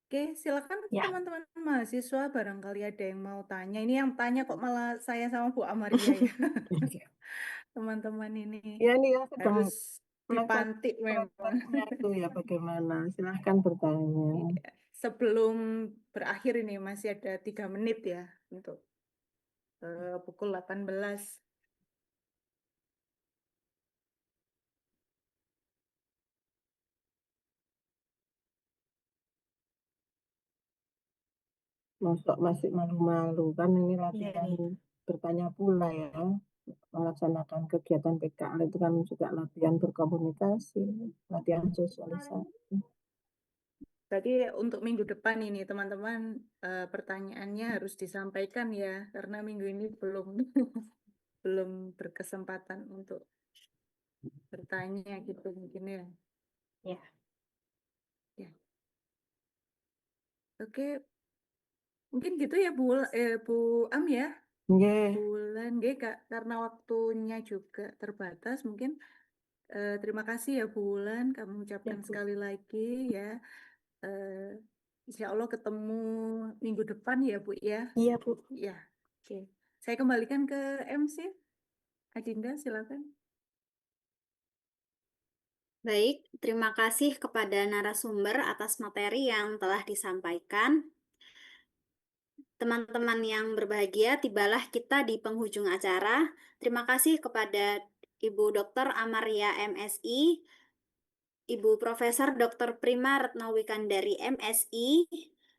Oke, silakan ya. teman-teman mahasiswa mahasiswa barangkali ada yang mau tanya. Ini yang tanya kok malah saya sama Bu Amaria ya. Teman-teman ini Ya, ini ya sedang harus melakukan dipantik memang. prosesnya itu ya bagaimana. Silahkan bertanya. Iya. Sebelum berakhir ini masih ada 3 menit ya untuk pukul 18. Masuk masih malu-malu kan ini Iya latihan nih. bertanya pula ya. Melaksanakan kegiatan PKL itu kan juga latihan berkomunikasi, latihan sosialisasi. Tadi untuk minggu depan ini teman-teman pertanyaannya harus disampaikan ya karena minggu ini belum belum berkesempatan untuk bertanya gitu mungkin ya. Ya. Ya. Oke, mungkin gitu ya Bu Am ya. Nggih, Bulan Kak, karena waktunya juga terbatas mungkin terima kasih ya Bu Wulan, kami ucapkan Bu. sekali lagi ya. Eh, Insya Allah ketemu minggu depan ya Bu ya. Iya, Bu. Ya, oke. Saya kembalikan ke MC. Adinda, silakan. Baik, terima kasih kepada narasumber atas materi yang telah disampaikan. Teman-teman yang berbahagia, tibalah kita di penghujung acara. Terima kasih kepada Ibu Dr. Amaria MSI, Ibu Profesor Dr. Prima Retno Wikandari MSI,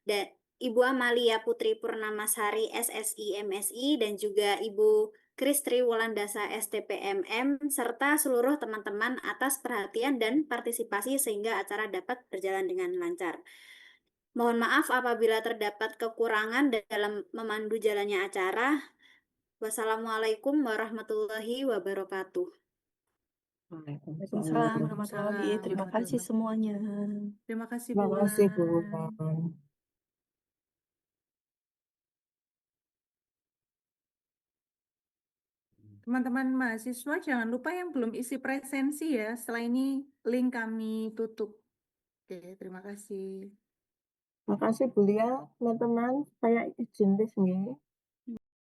dan Ibu Amalia Putri Purnamasari SSI MSI, dan juga Ibu Kristri Wulandasa STPMM, serta seluruh teman-teman atas perhatian dan partisipasi sehingga acara dapat berjalan dengan lancar. Mohon maaf apabila terdapat kekurangan dalam memandu jalannya acara. Wassalamualaikum warahmatullahi wabarakatuh. Waalaikumsalam warahmatullahi. Terima kasih semuanya. Terima kasih terima Bu kasih Bu Wulan. Wulan. Teman-teman mahasiswa jangan lupa yang belum isi presensi ya. Setelah ini link kami tutup. Oke, terima kasih. Terima kasih Bu Lia, teman-teman. Saya izin nih.